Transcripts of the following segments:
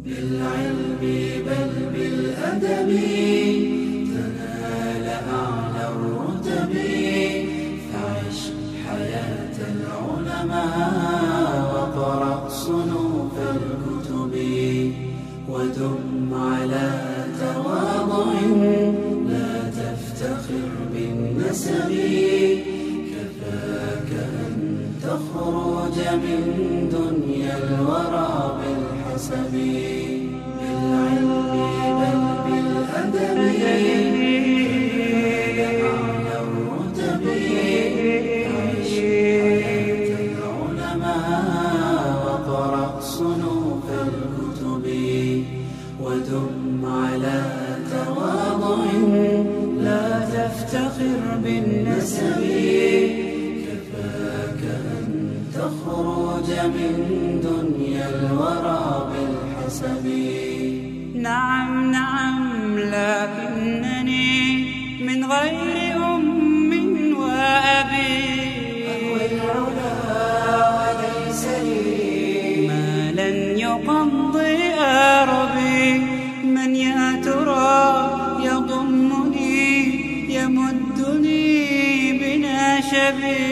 بالعلم بل بالأدب تنال أعلى الرتب فعش حياة العلماء وقرأ صنوف الكتب ودم على تواضع لا تفتخر بالنسب كفاك أن تخرج من دنيا الورى بالحسب بالعلم بل بالأدب أعلى الرتب عيش حياة العلماء وقرأ صنوف الكتب ودم على تواضع لا تفتخر بالنسب كفاك أن تخرج من دنيا الورى بالحسب نعم نعم لكنني من غير أم وأبي أهوى العلا وليس لي ما لن يقضي ربي من يا ترى يضمني يمدني بناشبي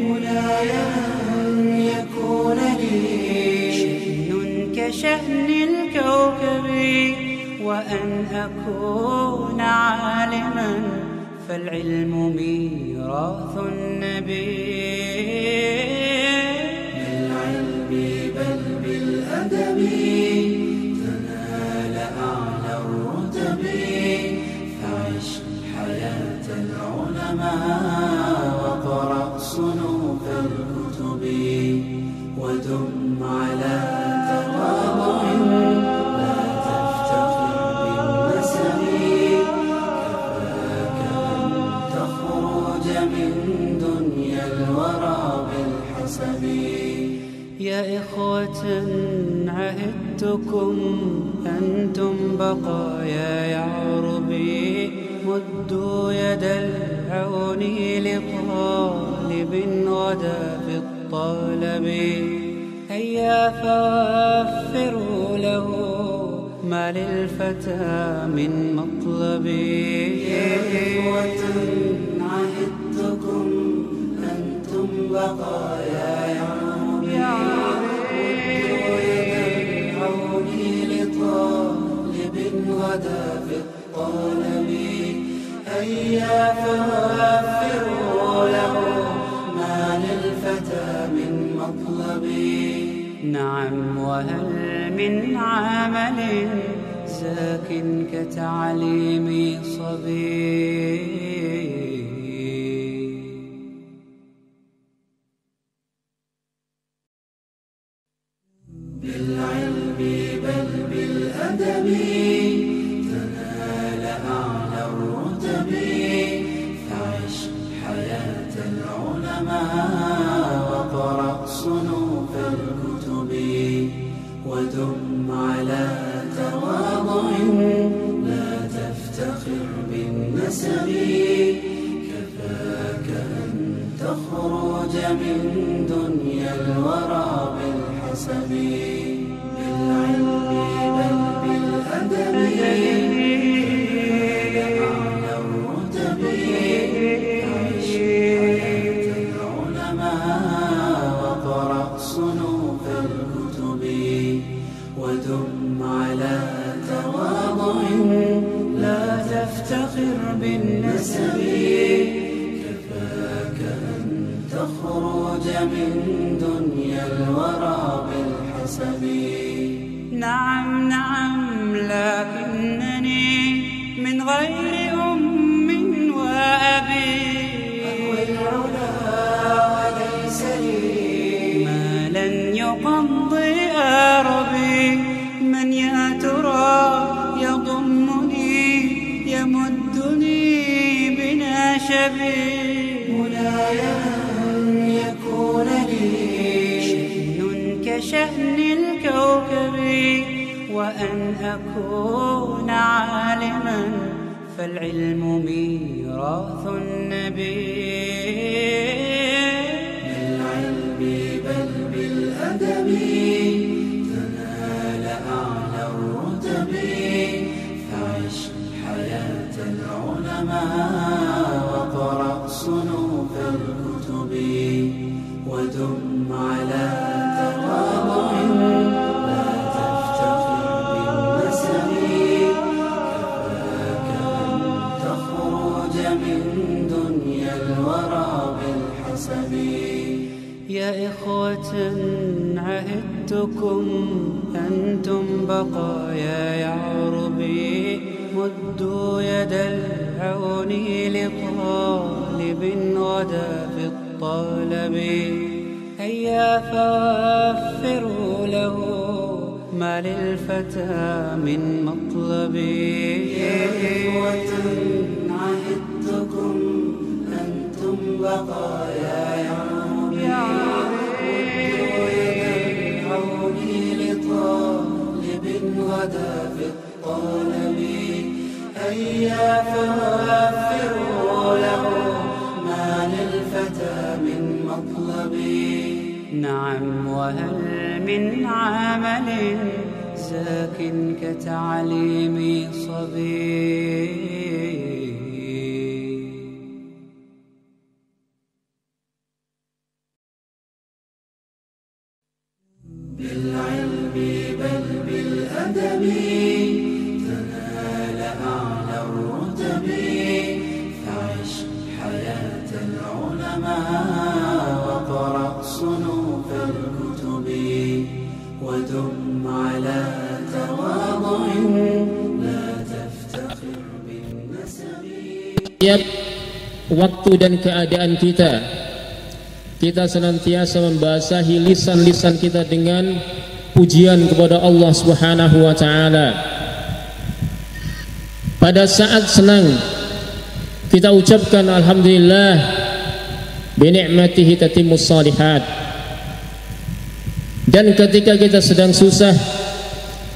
مناي أن يكون لي شأن كشأن الكوكب وأن أكون عالما فالعلم ميراث النبي بالعلم بل بالأدب تنال أعلى الرتب فعش حياة العلماء وقرأ صنوف الكتب ودم على تواضع لا تفتخر بالنسب كفاك أن تخرج من دنيا الورى بالحسب يا إخوة عهدتكم أنتم بقايا يعربي مدوا يد العون لطالب غدا في الطلب هيا فوفروا له ما للفتى من مطلب يا إخوة عهدتكم أنتم بقايا يعربي مدوا يد العون لطالب غدا في الطلب هيا فوفروا له ما للفتى من مطلب نعم وهل من عمل زاك كتعليم صبي بالعلم بل بالأدب تنال أعلى الرتب فعش حياة العلماء وقرأ صنوف الكتب ودم على تواضع لا تفتخر بالنسب كفاك أن تخرج من دنيا الورى بالحسب بالعلم بل بالأدب أعلى الرتب عيش حياة العلماء وقرأ صنوف الكتب ودم على تواضع لا تفتخر بالنسب كفاك أن تخرج من دنيا الورى بالحسب نعم نعم لكنني من غير أم وأبي أهوى العلا وليس لي ما لن يقضي ربي من يا ترى يضمني يمدني بناشبي مناي أن يكون لي شأن كشأن الكوكب وأن أكون عالما فالعلم ميراث النبي بالعلم بل بالأدب تنال أعلى الرتب فعش حياة العلماء وقرأ صنوف الكتب ودم على تواضع لا تفتخر بالنسب كفاك أن تخرج من دنيا الورى بالحسب. يا إخوة عهدتكم أنتم بقايا يعربي مدوا يد العون لطالب غدا في الطلب هيا فوفروا له ما للفتى من مطلب. يا إخوة عهدتكم أنتم بقايا يعربي مدوا يد العون لطالب غدا في الطلب هيا فوفروا له ما للفتى من مطلب. نعم وهل من عمل زاك كتعليم صبي. بالعلم بل بالأدب تنال أعلى الرتب فعش حياة العلماء وقرأ صنوف الكتب ودم على تواضع لا تفتخر بالنسب. Setiap waktu dan keadaan kita senantiasa membasahi lisan-lisan kita dengan pujian kepada Allah Subhanahu wa taala. Pada saat senang kita ucapkan alhamdulillah, bi ni'matihi tatimmus shalihat. Dan ketika kita sedang susah,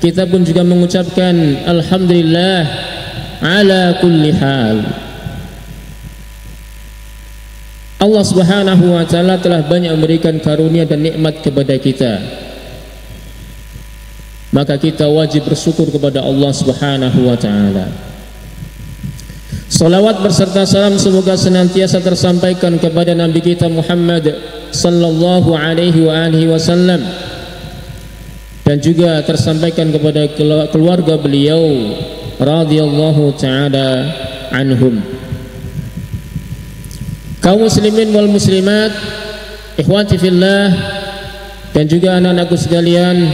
kita pun juga mengucapkan alhamdulillah ala kulli hal. Allah Subhanahu wa taala telah banyak memberikan karunia dan nikmat kepada kita. Maka kita wajib bersyukur kepada Allah Subhanahu wa taala. Salawat berserta salam semoga senantiasa tersampaikan kepada Nabi kita Muhammad sallallahu alaihi wa alihi wasallam dan juga tersampaikan kepada keluarga beliau radhiyallahu taala anhum. Kaum muslimin wal muslimat, ikhwati fillah, dan juga anak-anakku sekalian,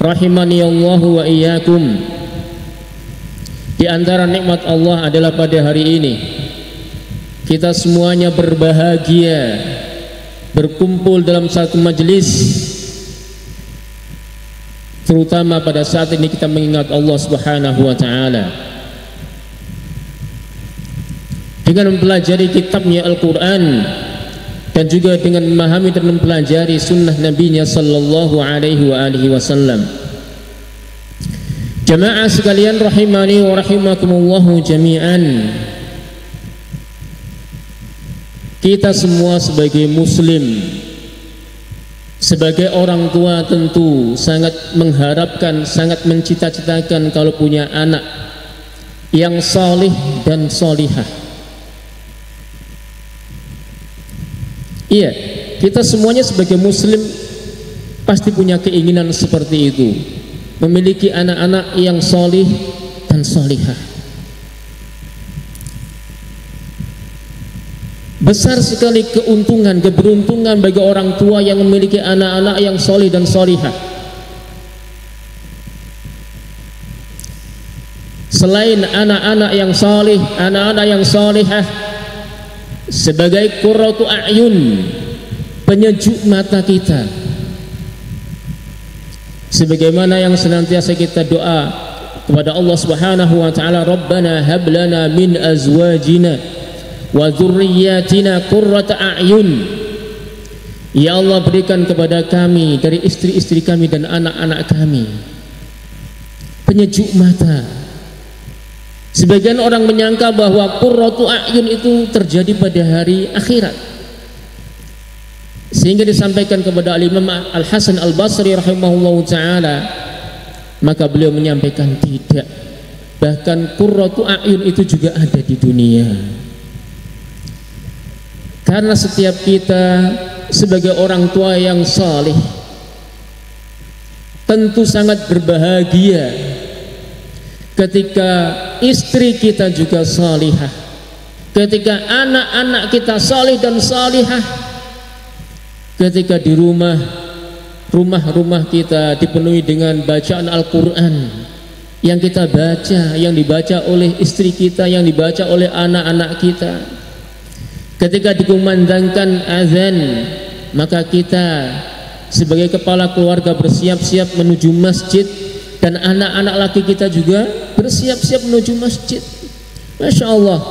rahimani Allah wa iyyakum. Di antara nikmat Allah adalah pada hari ini kita semuanya berbahagia berkumpul dalam satu majelis, terutama pada saat ini kita mengingat Allah Subhanahu wa taala dengan mempelajari kitabnya Al-Quran dan juga dengan memahami dan mempelajari sunnah Nabi-Nya sallallahu alaihi wa alihi wasallam. Jamaah sekalian rahimani wa rahimakumullahu jami'an, kita semua sebagai muslim, sebagai orang tua tentu sangat mengharapkan, sangat mencita-citakan kalau punya anak yang salih dan salihah. Iya, kita semuanya sebagai muslim pasti punya keinginan seperti itu, memiliki anak-anak yang salih dan salihah. Besar sekali keuntungan, keberuntungan bagi orang tua yang memiliki anak-anak yang salih dan salihah. Selain anak-anak yang salih, anak-anak yang salihah sebagai qurratu a'yun, penyejuk mata kita, sebagaimana yang senantiasa kita doa kepada Allah Subhanahu wa taala, Rabbana hab lana min azwajina wa dzurriyyatina qurrata a'yun. Ya Allah, berikan kepada kami dari istri-istri kami dan anak-anak kami penyejuk mata. Sebagian orang menyangka bahwa qurratu a'yun itu terjadi pada hari akhirat, sehingga disampaikan kepada Al-Imam Al-Hasan Al-Basri rahimahullahu ta'ala, Maka beliau menyampaikan tidak. Bahkan qurratu a'yun itu juga ada di dunia. Karena setiap kita sebagai orang tua yang saleh tentu sangat berbahagia ketika istri kita juga salihah, ketika anak-anak kita salih dan salihah, ketika di rumah-rumah kita dipenuhi dengan bacaan Al-Quran yang kita baca, yang dibaca oleh istri kita, yang dibaca oleh anak-anak kita. Ketika dikumandangkan azan, maka kita sebagai kepala keluarga bersiap-siap menuju masjid, dan anak-anak laki kita juga bersiap-siap menuju masjid. Masya Allah,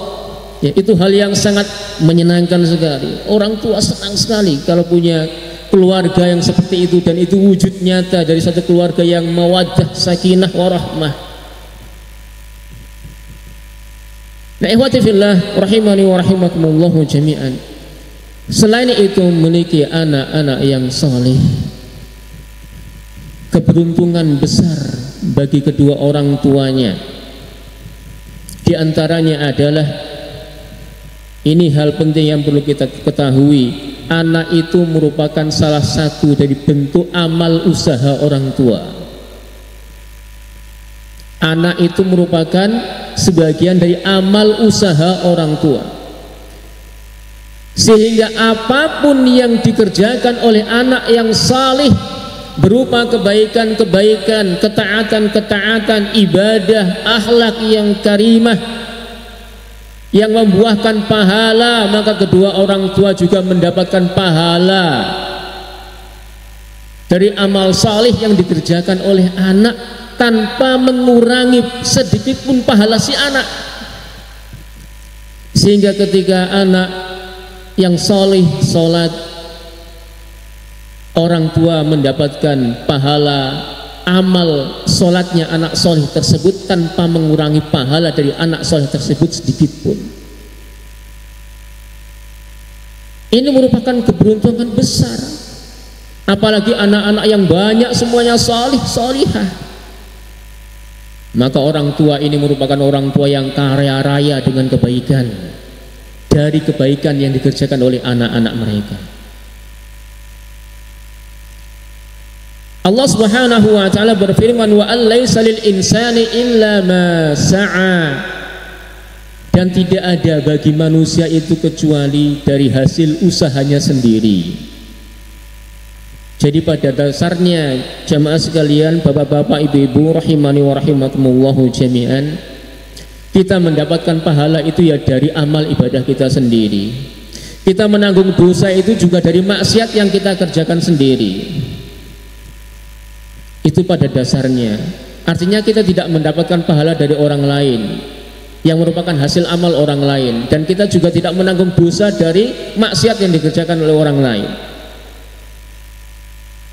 ya, itu hal yang sangat menyenangkan sekali. Orang tua senang sekali kalau punya keluarga yang seperti itu, dan itu wujud nyata dari satu keluarga yang mawaddah, sakinah, warahmah. Nah, ikhwati fillah rahimani wa rahimakumullahu jami'an. Selain itu memiliki anak-anak yang saleh, keberuntungan besar bagi kedua orang tuanya. Di antaranya adalah, ini hal penting yang perlu kita ketahui, anak itu merupakan salah satu dari bentuk amal usaha orang tua. Anak itu merupakan sebagian dari amal usaha orang tua, sehingga apapun yang dikerjakan oleh anak yang salih berupa kebaikan-kebaikan, ketaatan-ketaatan, ibadah, akhlak yang karimah yang membuahkan pahala, maka kedua orang tua juga mendapatkan pahala dari amal salih yang dikerjakan oleh anak, tanpa mengurangi sedikit pun pahala si anak. Sehingga ketika anak yang salih sholat, orang tua mendapatkan pahala amal sholatnya anak salih tersebut tanpa mengurangi pahala dari anak salih tersebut sedikit pun. Ini merupakan keberuntungan besar, apalagi anak-anak yang banyak semuanya salih salihah. Maka orang tua ini merupakan orang tua yang kaya raya dengan kebaikan, dari kebaikan yang dikerjakan oleh anak-anak mereka. Allah Subhanahu wa taala berfirman, wa allaisa lil insani illa ma sa'a, dan tidak ada bagi manusia itu kecuali dari hasil usahanya sendiri. Jadi pada dasarnya jamaah sekalian, bapak-bapak, ibu-ibu rahimani wa rahimakumullahu jami'an, kita mendapatkan pahala itu ya dari amal ibadah kita sendiri. Kita menanggung dosa itu juga dari maksiat yang kita kerjakan sendiri. Itu pada dasarnya. Artinya kita tidak mendapatkan pahala dari orang lain yang merupakan hasil amal orang lain, dan kita juga tidak menanggung dosa dari maksiat yang dikerjakan oleh orang lain.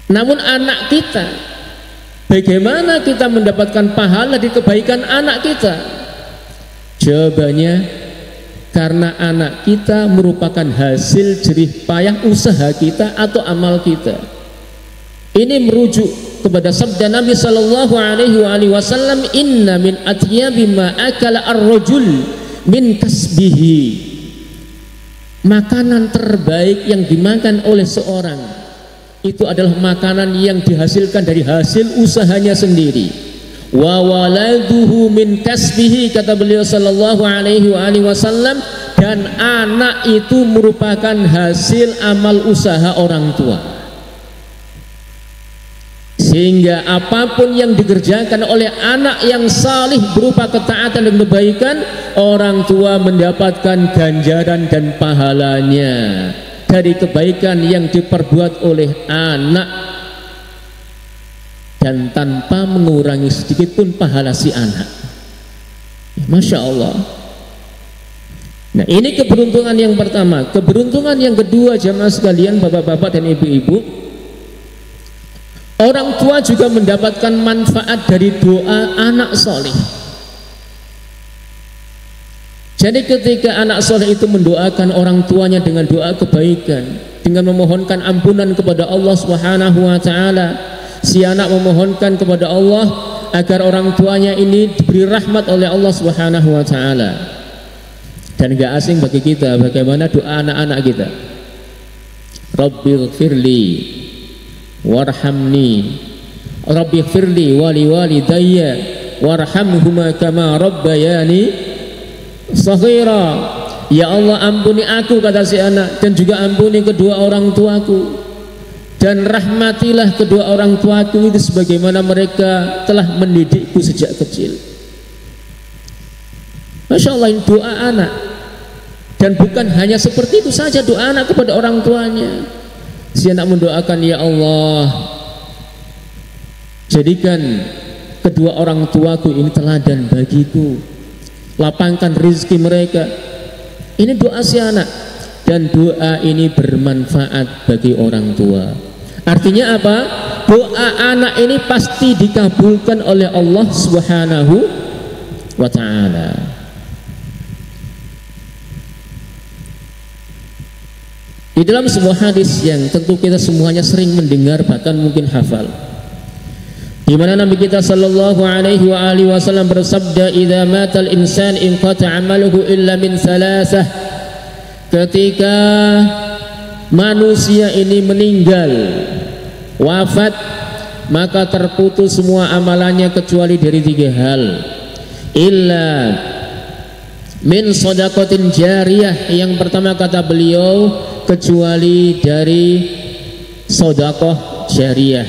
Namun anak kita, bagaimana kita mendapatkan pahala di kebaikan anak kita? Jawabannya, karena anak kita merupakan hasil jerih payah usaha kita atau amal kita. Ini merujuk kepada sabda Nabi sallallahu alaihi wasallam, inna min atyabi ma akala ar-rajul min kasbihi. Makanan terbaik yang dimakan oleh seorang itu adalah makanan yang dihasilkan dari hasil usahanya sendiri. Wa waladuhu min kasbihi, kata beliau sallallahu alaihi wasallam, dan anak itu merupakan hasil amal usaha orang tua. Sehingga apapun yang dikerjakan oleh anak yang salih berupa ketaatan dan kebaikan, orang tua mendapatkan ganjaran dan pahalanya dari kebaikan yang diperbuat oleh anak, dan tanpa mengurangi sedikit pun pahala si anak. Ya, Masya Allah. Nah, ini keberuntungan yang pertama. Keberuntungan yang kedua, jamaah sekalian, bapak-bapak dan ibu-ibu, orang tua juga mendapatkan manfaat dari doa anak soleh. Jadi ketika anak soleh itu mendoakan orang tuanya dengan doa kebaikan, dengan memohonkan ampunan kepada Allah Subhanahu wa taala, si anak memohonkan kepada Allah agar orang tuanya ini diberi rahmat oleh Allah Subhanahu wa taala. Dan gak asing bagi kita bagaimana doa anak-anak kita. Rabbighfirli warhamni, Rabbighfirli wali walidayya warhamhuma kama rabbayani shaghira. Ya Allah, ampuni aku, kata si anak, dan juga ampuni kedua orang tuaku, dan rahmatilah kedua orang tuaku itu sebagaimana mereka telah mendidikku sejak kecil. Masya Allah, ini doa anak. Dan bukan hanya seperti itu saja doa anak kepada orang tuanya. Si anak mendoakan, ya Allah, jadikan kedua orang tuaku ini teladan bagiku, lapangkan rezeki mereka. Ini doa si anak, dan doa ini bermanfaat bagi orang tua. Artinya apa? Doa anak ini pasti dikabulkan oleh Allah Subhanahu wa ta'ala. Di dalam sebuah hadis yang tentu kita semuanya sering mendengar, bahkan mungkin hafal, di mana Nabi kita sallallahu alaihi wa alihi wasallam bersabda, "Idza matal insan inqata 'amaluhu illa min salasah." Ketika manusia ini meninggal, wafat, maka terputus semua amalannya kecuali dari 3 hal. Illa min shadaqatin jariyah. Yang pertama kata beliau, kecuali dari sedekah jariyah.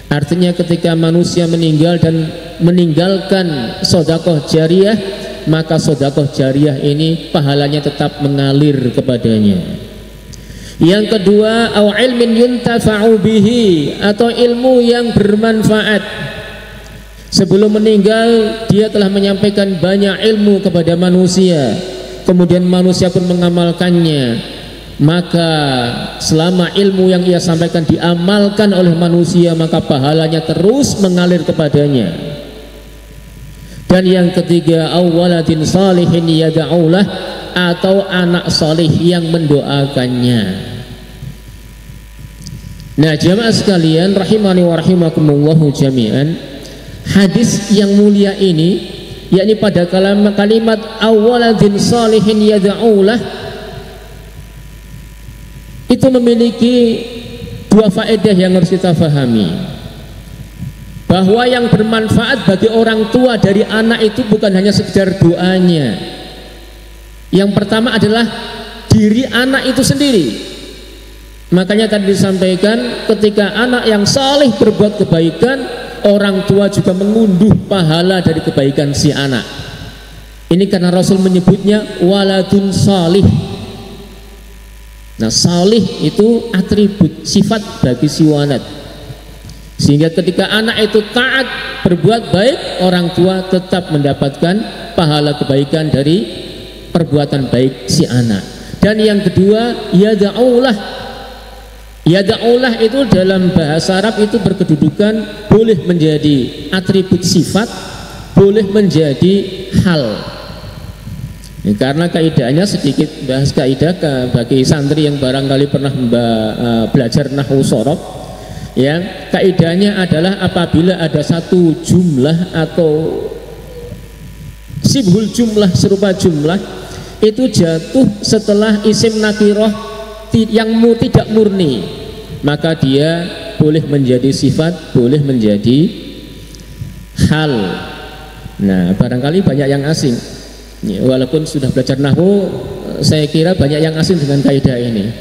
Artinya ketika manusia meninggal dan meninggalkan sedekah jariyah, maka sedekah jariyah ini pahalanya tetap mengalir kepadanya. Yang kedua, au ilmin yuntafa'u bihi, atau ilmu yang bermanfaat. Sebelum meninggal dia telah menyampaikan banyak ilmu kepada manusia, kemudian manusia pun mengamalkannya. Maka selama ilmu yang ia sampaikan diamalkan oleh manusia, maka pahalanya terus mengalir kepadanya. Dan yang ketiga, awwaladin salihin yada'ulah, atau anak salih yang mendoakannya. Nah, jamaah sekalian rahimani wa rahimakumullahu jami'an, hadis yang mulia ini, yakni pada kalimat awwaladin salihin yada'ulah, itu memiliki 2 faedah yang harus kita fahami. Bahwa yang bermanfaat bagi orang tua dari anak itu bukan hanya sekedar doanya. Yang pertama adalah diri anak itu sendiri. Makanya tadi disampaikan, ketika anak yang saleh berbuat kebaikan, orang tua juga mengunduh pahala dari kebaikan si anak. Ini karena Rasul menyebutnya waladun salih. Nah, salih itu atribut sifat bagi si walad, sehingga ketika anak itu taat berbuat baik, orang tua tetap mendapatkan pahala kebaikan dari perbuatan baik si anak. Dan yang kedua, yada'ulah. Yada'ulah itu dalam bahasa Arab itu berkedudukan boleh menjadi atribut sifat, boleh menjadi hal. Ini karena kaidahnya sedikit bahas kaidah bagi santri yang barangkali pernah belajar nahwu shorof, ya, kaidahnya adalah apabila ada satu jumlah atau sibhul jumlah serupa jumlah itu jatuh setelah isim nakiroh yang tidak murni, maka dia boleh menjadi sifat, boleh menjadi hal. Nah, barangkali banyak yang asing. Ya, walaupun sudah belajar nahwu, saya kira banyak yang asing dengan kaidah ini.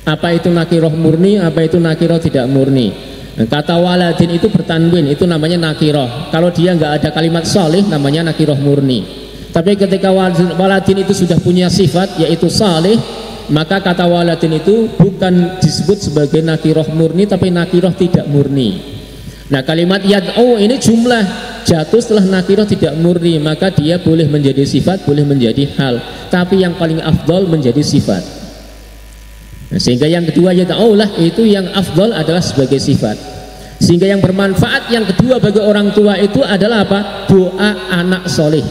Apa itu nakiroh murni, apa itu nakiroh tidak murni. Nah, kata waladin itu bertanwin, itu namanya nakiroh. Kalau dia nggak ada kalimat salih, namanya nakiroh murni. Tapi ketika waladin itu sudah punya sifat, yaitu salih, maka kata waladin itu bukan disebut sebagai nakiroh murni, tapi nakiroh tidak murni. Nah, kalimat yad'u ini jumlah jatuh setelah nakiroh tidak murni, maka dia boleh menjadi sifat, boleh menjadi hal, tapi yang paling afdol menjadi sifat. Nah, sehingga yang kedua yad'ulah itu yang afdol adalah sebagai sifat. Sehingga yang bermanfaat yang kedua bagi orang tua itu adalah apa? Doa anak soleh.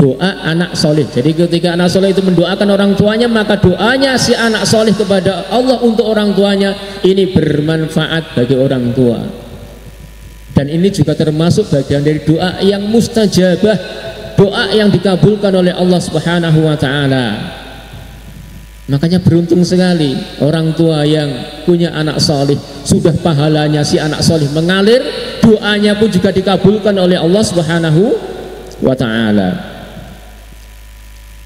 Doa anak soleh. Jadi ketika anak soleh itu mendoakan orang tuanya, maka doanya si anak soleh kepada Allah untuk orang tuanya ini bermanfaat bagi orang tua. Dan ini juga termasuk bagian dari doa yang mustajabah, doa yang dikabulkan oleh Allah Subhanahu wa taala. Makanya beruntung sekali orang tua yang punya anak solih, sudah pahalanya si anak solih mengalir, doanya pun juga dikabulkan oleh Allah Subhanahu wa taala.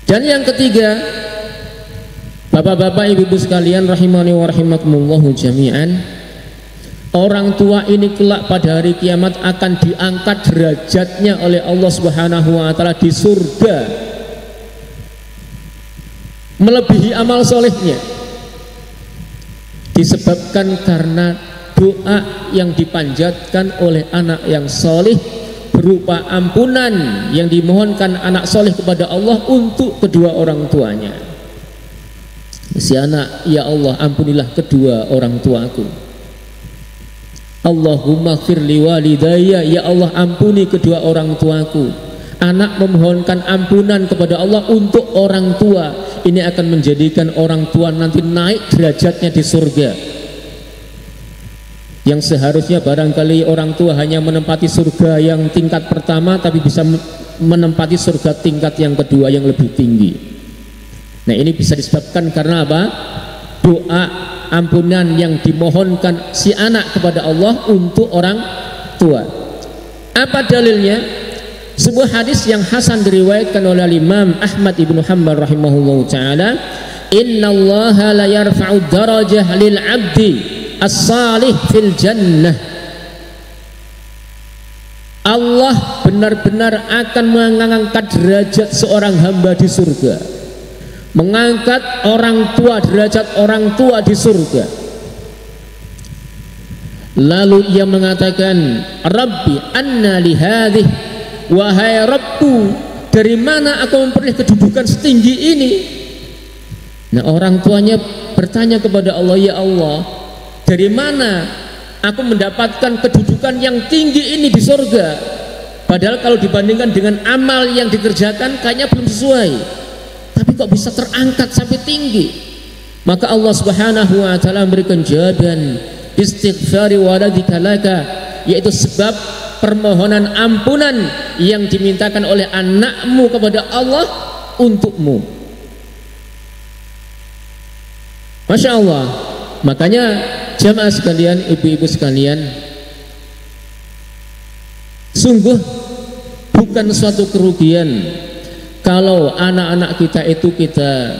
Dan yang ketiga, bapak-bapak, ibu-ibu sekalian rahimani wa rahimakumullahu jami'an, orang tua ini kelak pada hari kiamat akan diangkat derajatnya oleh Allah Subhanahu wa taala di surga, melebihi amal solehnya, disebabkan karena doa yang dipanjatkan oleh anak yang soleh berupa ampunan yang dimohonkan anak soleh kepada Allah untuk kedua orang tuanya. Si anak, ya Allah ampunilah kedua orang tuaku. Allahumma firli walidayya, ya Allah ampuni kedua orang tuaku. Anak memohonkan ampunan kepada Allah untuk orang tua, ini akan menjadikan orang tua nanti naik derajatnya di surga. Yang seharusnya barangkali orang tua hanya menempati surga yang tingkat pertama, tapi bisa menempati surga tingkat yang kedua yang lebih tinggi. Nah, ini bisa disebabkan karena apa? Doa ampunan yang dimohonkan si anak kepada Allah untuk orang tua. Apa dalilnya? Sebuah hadis yang hasan diriwayatkan oleh Imam Ahmad ibnu Hanbal rahimahullahu taala, innallaha la yarfa'u darajah lil 'abdi as-salih fil jannah. Allah benar-benar akan mengangkat derajat seorang hamba di surga, mengangkat orang tua, derajat orang tua di surga. Lalu ia mengatakan, Rabbi anna li hadhihi, wahai Rabbku, dari mana aku memperoleh kedudukan setinggi ini? Nah, orang tuanya bertanya kepada Allah, ya Allah, dari mana aku mendapatkan kedudukan yang tinggi ini di surga? Padahal kalau dibandingkan dengan amal yang dikerjakan kayaknya belum sesuai, tapi kok bisa terangkat sampai tinggi? Maka Allah Subhanahu wa taala memberikan jawaban, istighfari waladika laka, yaitu sebab permohonan ampunan yang dimintakan oleh anakmu kepada Allah untukmu. Masya Allah. Makanya jamaah sekalian, ibu-ibu sekalian, sungguh bukan suatu kerugian kalau anak-anak kita itu kita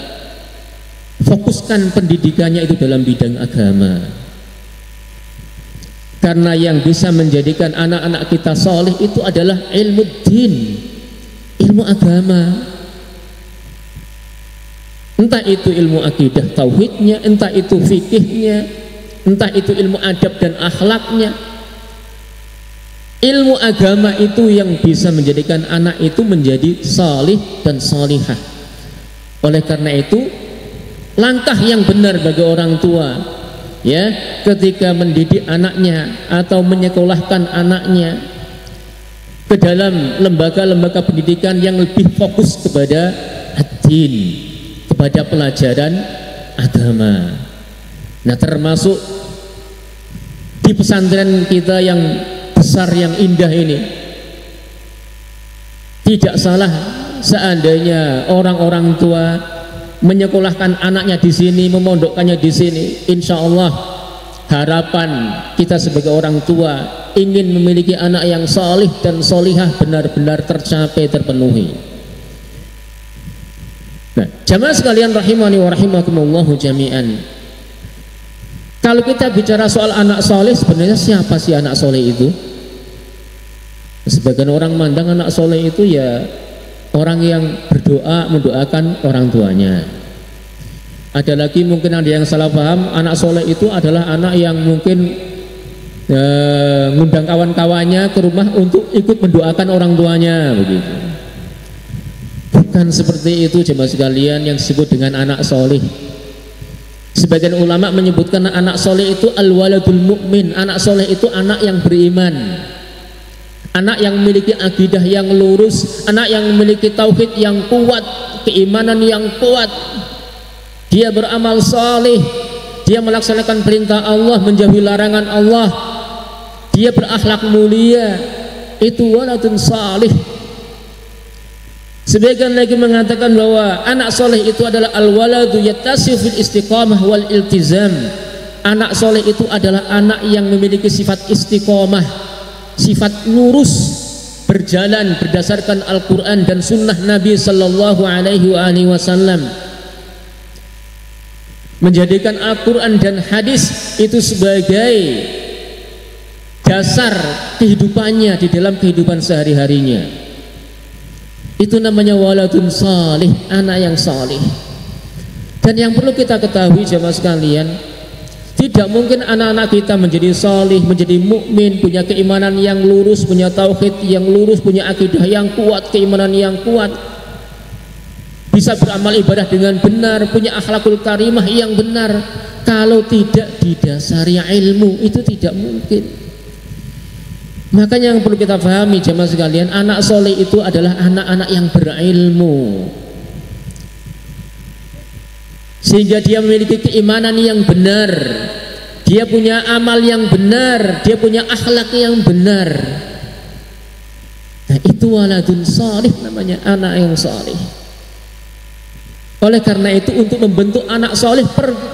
fokuskan pendidikannya itu dalam bidang agama. Karena yang bisa menjadikan anak-anak kita soleh itu adalah ilmu din, ilmu agama. Entah itu ilmu akidah tauhidnya, entah itu fikihnya, entah itu ilmu adab dan akhlaknya. Ilmu agama itu yang bisa menjadikan anak itu menjadi soleh dan solihah. Oleh karena itu, langkah yang benar bagi orang tua, ya, ketika mendidik anaknya atau menyekolahkan anaknya ke dalam lembaga-lembaga pendidikan yang lebih fokus kepada ad-din, kepada pelajaran agama. Nah, termasuk di pesantren kita yang besar, yang indah ini, tidak salah seandainya orang-orang tua menyekolahkan anaknya di sini, memondokkannya di sini. Insya Allah harapan kita sebagai orang tua ingin memiliki anak yang salih dan solihah benar-benar tercapai, terpenuhi. Nah, jamaah sekalian rahimani wa rahimakumullahu jami'an, kalau kita bicara soal anak soleh, sebenarnya siapa sih anak soleh itu? Sebagian orang mandang anak soleh itu ya orang yang berdoa mendoakan orang tuanya. Ada lagi mungkin ada yang salah paham, anak soleh itu adalah anak yang mungkin ngundang kawan-kawannya ke rumah untuk ikut mendoakan orang tuanya, begitu. Bukan seperti itu jemaah sekalian yang disebut dengan anak soleh. Sebagian ulama menyebutkan anak soleh itu al-waladul mu'min. Anak soleh itu anak yang beriman, anak yang memiliki akidah yang lurus, anak yang memiliki tauhid yang kuat, keimanan yang kuat. Dia beramal saleh, dia melaksanakan perintah Allah, menjauhi larangan Allah, dia berakhlak mulia, itu waladun salih. Sebagian lagi mengatakan bahwa anak soleh itu adalah al-waladu yattasifu fil istiqamah wal iltizam. Anak soleh itu adalah anak yang memiliki sifat istiqamah, sifat lurus, berjalan berdasarkan Al-Quran dan sunnah Nabi Sallallahu Alaihi Wasallam, menjadikan Al-Quran dan hadis itu sebagai dasar kehidupannya di dalam kehidupan sehari-harinya. Itu namanya waladun salih, anak yang salih. Dan yang perlu kita ketahui jemaah sekalian, tidak mungkin anak-anak kita menjadi salih, menjadi mukmin, punya keimanan yang lurus, punya tauhid yang lurus, punya akidah yang kuat, keimanan yang kuat, bisa beramal ibadah dengan benar, punya akhlakul karimah yang benar, kalau tidak didasari ilmu. Itu tidak mungkin. Makanya yang perlu kita pahami jemaah sekalian, anak soleh itu adalah anak-anak yang berilmu, sehingga dia memiliki keimanan yang benar, dia punya amal yang benar, dia punya akhlak yang benar. Nah, itu waladun salih, namanya anak yang salih. Oleh karena itu, untuk membentuk anak salih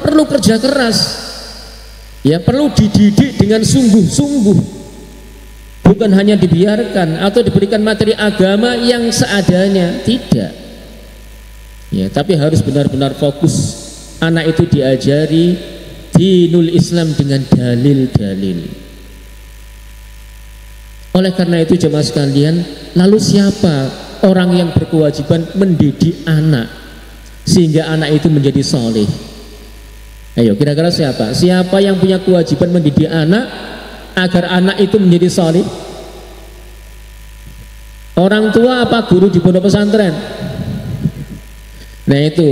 perlu kerja keras, ya, perlu dididik dengan sungguh-sungguh. Bukan hanya dibiarkan atau diberikan materi agama yang seadanya, tidak. Ya, tapi harus benar-benar fokus. Anak itu diajari dinul Islam dengan dalil-dalil. Oleh karena itu jemaah sekalian, lalu siapa orang yang berkewajiban mendidik anak sehingga anak itu menjadi saleh? Ayo, kira-kira siapa? Siapa yang punya kewajiban mendidik anak agar anak itu menjadi saleh? Orang tua apa guru di pondok pesantren? Nah, itu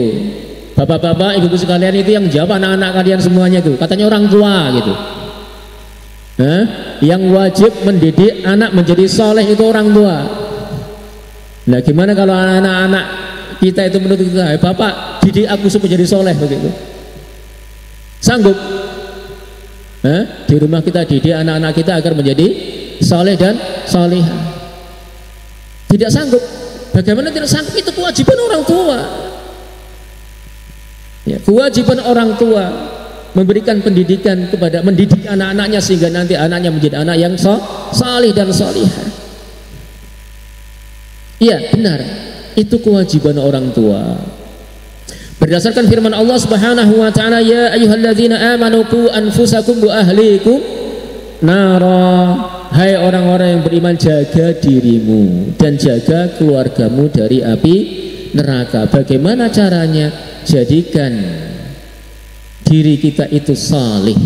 bapak-bapak, ibu-ibu sekalian, itu yang jawab anak-anak kalian semuanya itu katanya orang tua gitu. Yang wajib mendidik anak menjadi saleh itu orang tua. Nah, gimana kalau anak-anak kita itu menuntut kita, bapak didik aku supaya jadi saleh, begitu? Sanggup? Di rumah kita didik anak-anak kita agar menjadi saleh dan salihah. Tidak sanggup. Bagaimana tidak sanggup? Itu kewajiban orang tua. Ya, kewajiban orang tua memberikan pendidikan kepada, mendidik anak-anaknya sehingga nanti anaknya menjadi anak yang salih dan salihah. Iya, benar. Itu kewajiban orang tua. Berdasarkan firman Allah Subhanahu wa taala, ya ayyuhalladzina amanu qu anfusakum wa ahlikum nara. Hai orang-orang yang beriman, jaga dirimu dan jaga keluargamu dari api neraka. Bagaimana caranya? Jadikan diri kita itu salih,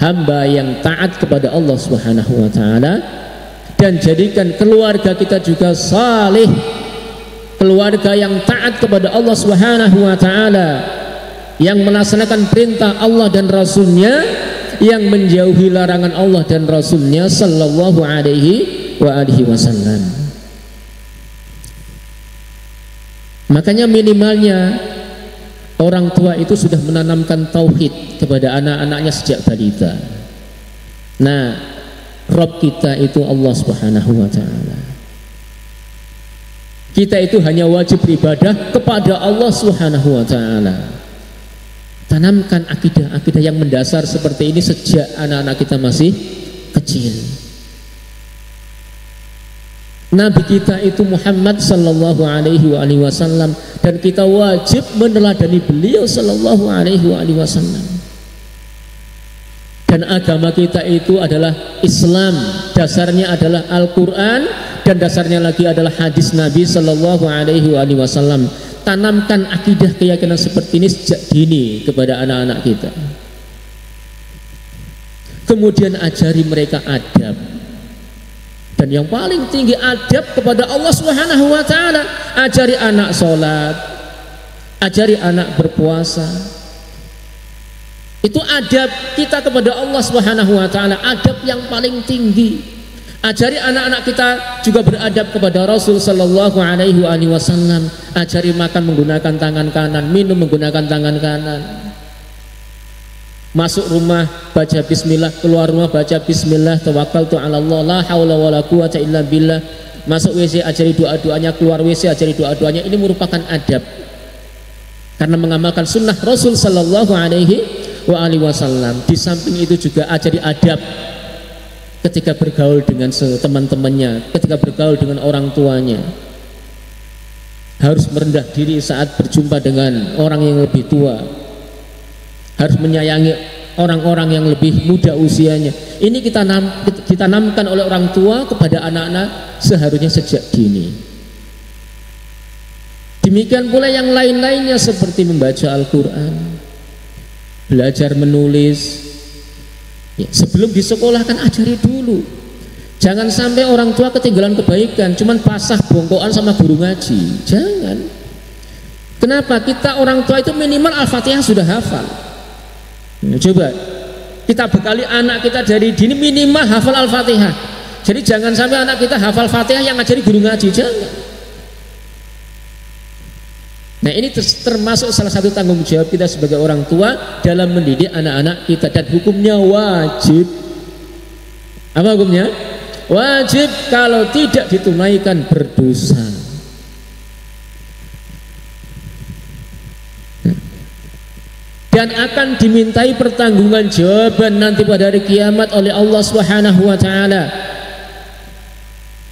hamba yang taat kepada Allah Subhanahu wa taala, dan jadikan keluarga kita juga salih, keluarga yang taat kepada Allah Subhanahu wa taala, yang melaksanakan perintah Allah dan Rasulnya, yang menjauhi larangan Allah dan Rasulnya Sallallahu Alaihi Wasallam. Makanya minimalnya orang tua itu sudah menanamkan tauhid kepada anak-anaknya sejak balita. Nah, Rabb kita itu Allah Subhanahu wa taala. Kita itu hanya wajib beribadah kepada Allah Subhanahu wa taala. Tanamkan akidah-akidah yang mendasar seperti ini sejak anak-anak kita masih kecil. Nabi kita itu Muhammad Sallallahu Alaihi Wasallam, dan kita wajib meneladani beliau Sallallahu Alaihi Wasallam. Dan agama kita itu adalah Islam, dasarnya adalah Al-Quran, dan dasarnya lagi adalah hadis Nabi Sallallahu Alaihi Wasallam. Tanamkan akidah keyakinan seperti ini sejak dini kepada anak-anak kita. Kemudian ajari mereka adab. Dan yang paling tinggi adab kepada Allah Subhanahu wa taala. Ajari anak sholat, ajari anak berpuasa. Itu adab kita kepada Allah Subhanahu wa taala, adab yang paling tinggi. Ajari anak-anak kita juga beradab kepada Rasul Sallallahu Alaihi Wasallam. Ajari makan menggunakan tangan kanan, minum menggunakan tangan kanan. Masuk rumah baca bismillah, keluar rumah baca bismillah, tawakkaltu 'ala Allah, la haula wala quwata illa billah. Masuk WC ajari doa-doanya, keluar WC ajari doa-doanya. Ini merupakan adab karena mengamalkan sunnah Rasul sallallahu alaihi wasallam. Di samping itu juga ajari adab ketika bergaul dengan teman-temannya, ketika bergaul dengan orang tuanya. Harus merendah diri saat berjumpa dengan orang yang lebih tua, harus menyayangi orang-orang yang lebih muda usianya. Ini kita tanamkan oleh orang tua kepada anak-anak seharusnya sejak dini. Demikian pula yang lain-lainnya seperti membaca Al-Quran, belajar menulis. Ya, sebelum disekolahkan ajari dulu. Jangan sampai orang tua ketinggalan kebaikan, cuman pasah bongkoan sama guru ngaji. Jangan. Kenapa? Kita orang tua itu minimal Al-Fatihah sudah hafal. Nah, coba kita bekali anak kita dari dini minimal hafal Al-Fatihah. Jadi jangan sampai anak kita hafal Fatihah yang ngajari guru ngaji. Jangan. Nah, ini termasuk salah satu tanggung jawab kita sebagai orang tua dalam mendidik anak-anak kita, dan hukumnya wajib. Apa hukumnya? Wajib, kalau tidak ditunaikan berdosa. Dan akan dimintai pertanggungan jawaban nanti pada hari kiamat oleh Allah Subhanahu wa taala.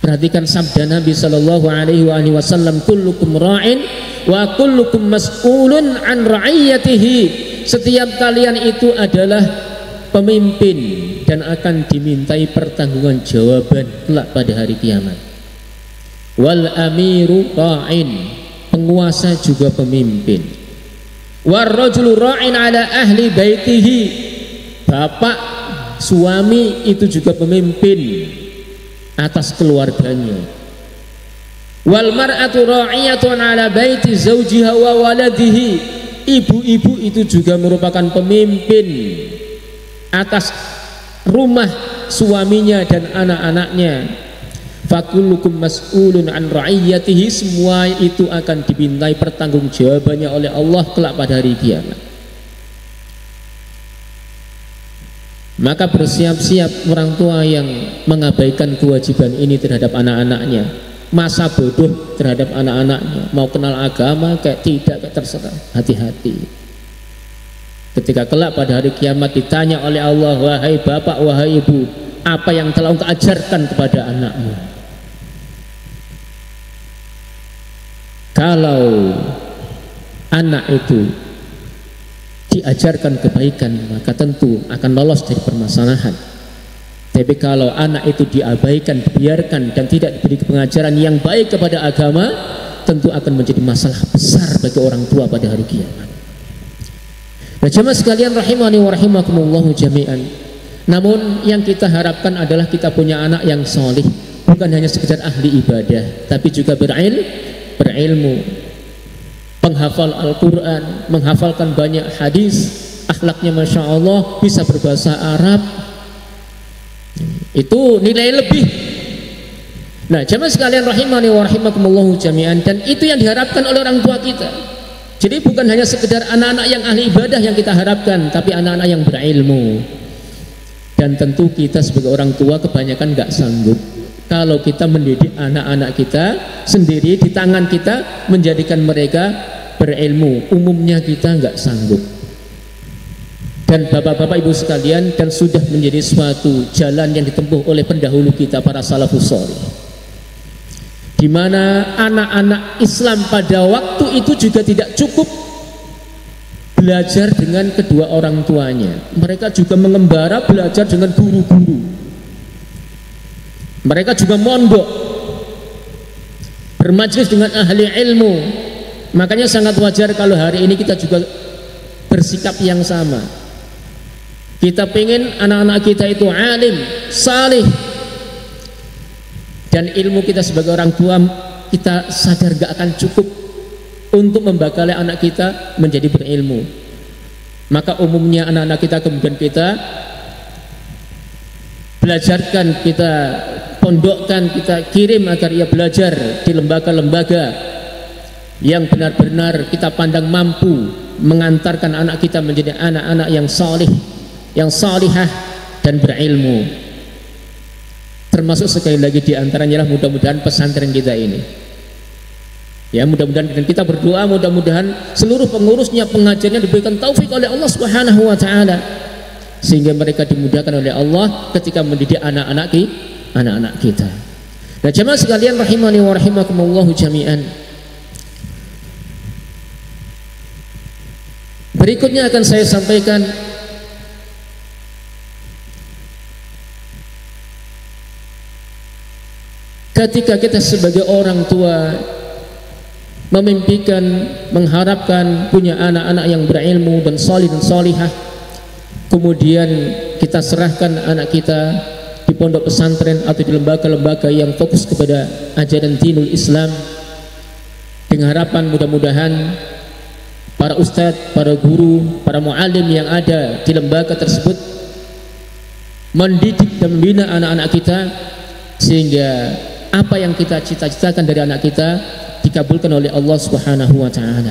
Perhatikan sabda Nabi sallallahu alaihi wasallam, kullukum ra'in wa kullukum mas'ulun an ra'iyatihi. Setiap kalian itu adalah pemimpin dan akan dimintai pertanggungan jawaban kelak pada hari kiamat. Wal amiru ra'in, penguasa juga pemimpin. War rajulu ra'in ala ahli baitihi, bapak suami itu juga pemimpin atas keluarganya. Wal mar'atu ra'iyatun ala baiti zawjiha wa waladihi, ibu-ibu itu juga merupakan pemimpin atas rumah suaminya dan anak-anaknya. Fakullukum mas'ulun an ra'iyatihi, semua itu akan dimintai pertanggungjawabannya oleh Allah kelak pada hari kiamat. Maka bersiap-siap orang tua yang mengabaikan kewajiban ini terhadap anak-anaknya, masa bodoh terhadap anak-anaknya, mau kenal agama kayak tidak, kayak terserah. Hati-hati ketika kelak pada hari kiamat ditanya oleh Allah, wahai bapak, wahai ibu, apa yang telah engkau ajarkan kepada anakmu? Kalau anak itu diajarkan kebaikan, maka tentu akan lolos dari permasalahan. Tapi kalau anak itu diabaikan, dibiarkan dan tidak diberi pengajaran yang baik kepada agama, tentu akan menjadi masalah besar bagi orang tua pada hari kiamat. Nah, jemaah sekalian rahimani wa rahimakumullah jami'an. Namun yang kita harapkan adalah kita punya anak yang solih, bukan hanya sekedar ahli ibadah, tapi juga berilmu, penghafal Al-Quran, menghafalkan banyak hadis, akhlaknya Masya Allah, bisa berbahasa Arab. Itu nilai lebih. Nah, jemaah sekalian rahimani wa rahimakumullah jami'an, dan itu yang diharapkan oleh orang tua kita. Jadi bukan hanya sekedar anak-anak yang ahli ibadah yang kita harapkan, tapi anak-anak yang berilmu. Dan tentu kita sebagai orang tua kebanyakan nggak sanggup kalau kita mendidik anak-anak kita sendiri di tangan kita, menjadikan mereka berilmu. Umumnya kita nggak sanggup. Dan bapak-bapak ibu sekalian, dan sudah menjadi suatu jalan yang ditempuh oleh pendahulu kita para salafus shalih, di mana anak-anak Islam pada waktu itu juga tidak cukup belajar dengan kedua orang tuanya. Mereka juga mengembara belajar dengan guru-guru. Mereka juga mondok, bermajlis dengan ahli ilmu. Makanya sangat wajar kalau hari ini kita juga bersikap yang sama. Kita pengen anak-anak kita itu alim, salih, dan ilmu kita sebagai orang tua kita sadar gak akan cukup untuk membekali anak kita menjadi berilmu. Maka umumnya anak-anak kita kemudian kita belajarkan, kita pondokkan, kita kirim agar ia belajar di lembaga-lembaga yang benar-benar kita pandang mampu mengantarkan anak kita menjadi anak-anak yang salih, yang salihah dan berilmu. Termasuk sekali lagi diantaranya mudah-mudahan pesantren kita ini. Ya, mudah-mudahan kita berdoa, mudah-mudahan seluruh pengurusnya, pengajarnya diberikan taufik oleh Allah Subhanahu wa taala, sehingga mereka dimudahkan oleh Allah ketika mendidik anak-anak kita. Nah, jemaah sekalian rahimani wa rahimakumullah jami'an. Berikutnya akan saya sampaikan ketika kita sebagai orang tua memimpikan, mengharapkan punya anak-anak yang berilmu dan salih dan salihah, kemudian kita serahkan anak kita di pondok pesantren atau di lembaga-lembaga yang fokus kepada ajaran dinul Islam, dengan harapan mudah-mudahan para ustadz, para guru, para muallim yang ada di lembaga tersebut mendidik dan membina anak-anak kita, sehingga apa yang kita cita-citakan dari anak kita dikabulkan oleh Allah Subhanahu wa taala.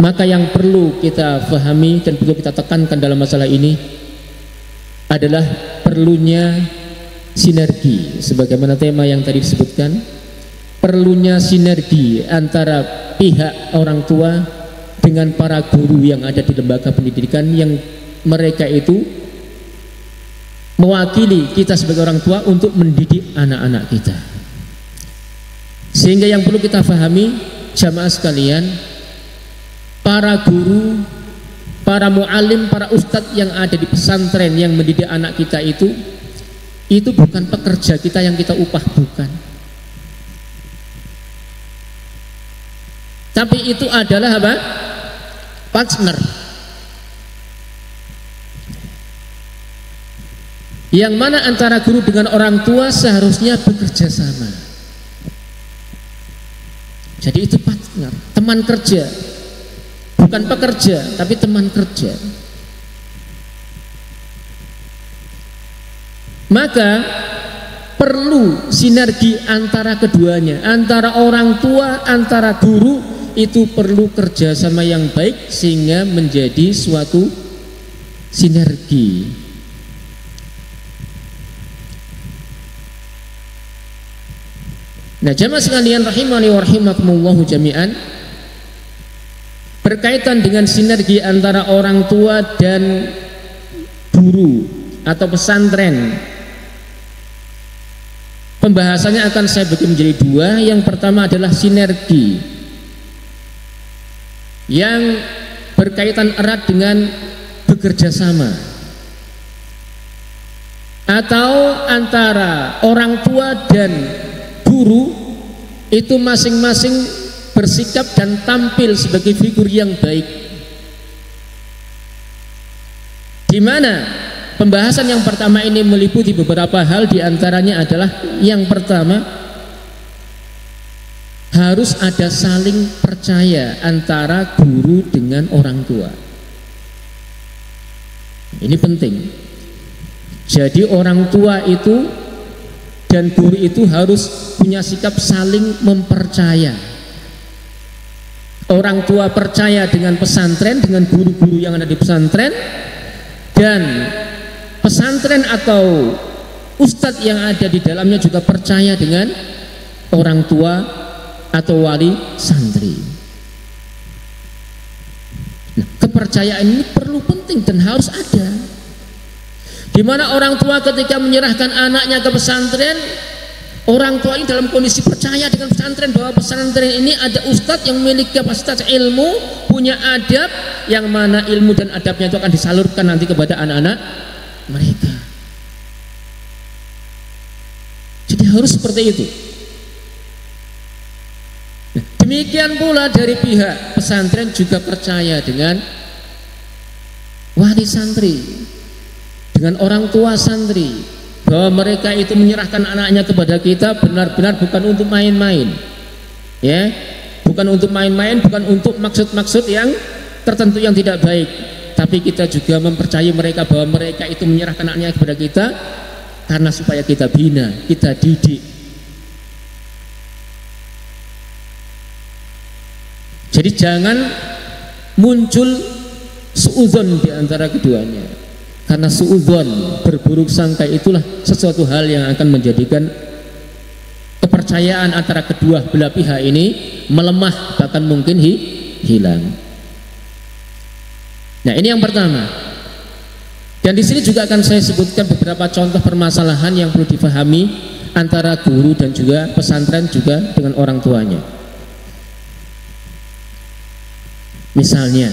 Maka yang perlu kita fahami dan perlu kita tekankan dalam masalah ini adalah perlunya sinergi, sebagaimana tema yang tadi disebutkan, perlunya sinergi antara pihak orang tua dengan para guru yang ada di lembaga pendidikan, yang mereka itu mewakili kita sebagai orang tua untuk mendidik anak-anak kita. Sehingga yang perlu kita fahami jamaah sekalian, para guru, para muallim, para ustadz yang ada di pesantren yang mendidik anak kita itu bukan pekerja kita yang kita upah, bukan. Tapi itu adalah apa? Partner. Yang mana antara guru dengan orang tua seharusnya bekerja sama. Jadi itu partner, teman kerja, bukan pekerja, tapi teman kerja. Maka perlu sinergi antara keduanya, antara orang tua, antara guru, itu perlu kerjasama yang baik sehingga menjadi suatu sinergi. Nah, jamaah sekalian rahimani wa rahimakumullah jami'an, berkaitan dengan sinergi antara orang tua dan guru atau pesantren, pembahasannya akan saya bagi menjadi dua. Yang pertama adalah sinergi yang berkaitan erat dengan bekerja sama, atau antara orang tua dan guru itu masing-masing bersikap dan tampil sebagai figur yang baik, di mana pembahasan yang pertama ini meliputi beberapa hal. Diantaranya adalah yang pertama, harus ada saling percaya antara guru dengan orang tua. Ini penting. Jadi orang tua itu dan guru itu harus punya sikap saling mempercaya. Orang tua percaya dengan pesantren, dengan guru-guru yang ada di pesantren, dan pesantren atau ustadz yang ada di dalamnya juga percaya dengan orang tua atau wali santri. Nah, kepercayaan ini perlu, penting dan harus ada. Di mana orang tua ketika menyerahkan anaknya ke pesantren, orang tua ini dalam kondisi percaya dengan pesantren, bahwa pesantren ini ada ustadz yang memiliki kapasitas ilmu, punya adab, yang mana ilmu dan adabnya itu akan disalurkan nanti kepada anak-anak mereka. Jadi harus seperti itu. Nah, demikian pula dari pihak pesantren juga percaya dengan wali santri, dengan orang tua santri, bahwa mereka itu menyerahkan anaknya kepada kita benar-benar bukan untuk main-main, ya, bukan untuk main-main, bukan untuk maksud-maksud yang tertentu yang tidak baik, tapi kita juga mempercayai mereka bahwa mereka itu menyerahkan anaknya kepada kita karena supaya kita bina, kita didik. Jadi jangan muncul suudzon di antara keduanya. Karena suudzon, berburuk sangka, itulah sesuatu hal yang akan menjadikan kepercayaan antara kedua belah pihak ini melemah, bahkan mungkin hilang. Nah, ini yang pertama. Dan di sini juga akan saya sebutkan beberapa contoh permasalahan yang perlu difahami antara guru dan juga pesantren juga dengan orang tuanya. Misalnya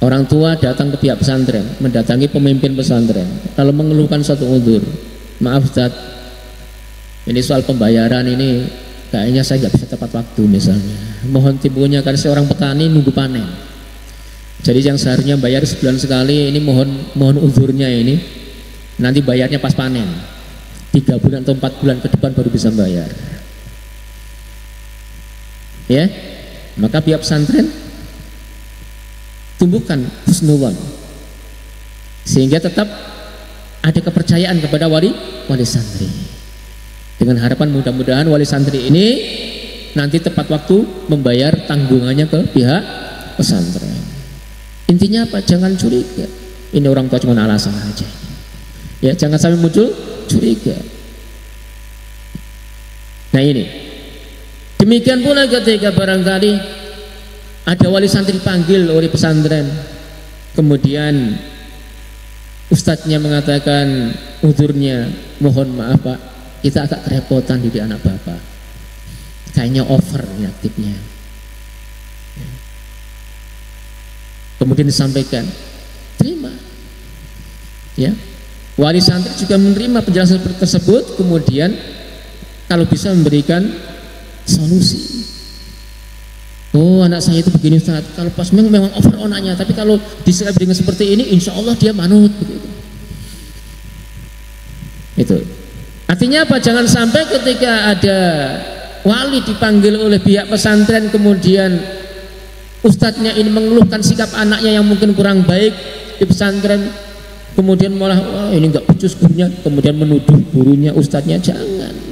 orang tua datang ke pihak pesantren, mendatangi pemimpin pesantren, lalu mengeluhkan suatu udzur. Maaf Ustaz, ini soal pembayaran ini kayaknya saya nggak bisa tepat waktu misalnya. Mohon timbunya, karena saya orang petani nunggu panen. Jadi yang seharusnya bayar sebulan sekali, ini mohon uzurnya ini. Nanti bayarnya pas panen. 3 bulan atau 4 bulan ke depan baru bisa bayar. Ya, maka pihak pesantren tumbuhkan husnudzon sehingga tetap ada kepercayaan kepada wali santri. Dengan harapan mudah-mudahan wali santri ini nanti tepat waktu membayar tanggungannya ke pihak pesantren. Intinya apa? Jangan curiga. Ini orang tua cuma alasan aja. Ya, jangan sampai muncul curiga. Nah ini. Demikian pula ketika barangkali ada wali santri dipanggil oleh pesantren, kemudian ustadznya mengatakan uzurnya, mohon maaf Pak, kita agak kerepotan didik anak Bapak. Kayaknya over aktifnya. Kemudian disampaikan, terima. Ya, wali santri juga menerima penjelasan tersebut, kemudian kalau bisa memberikan solusi. Oh, anak saya itu begini Ustaz, kalau pas memang over onanya, tapi kalau disikapi dengan seperti ini, insya Allah dia manut begitu. Itu. Artinya apa? Jangan sampai ketika ada wali dipanggil oleh pihak pesantren, kemudian ustadznya ini mengeluhkan sikap anaknya yang mungkin kurang baik di pesantren, kemudian malah wah ini nggak becus gurunya, kemudian menuduh gurunya, ustadznya. Jangan.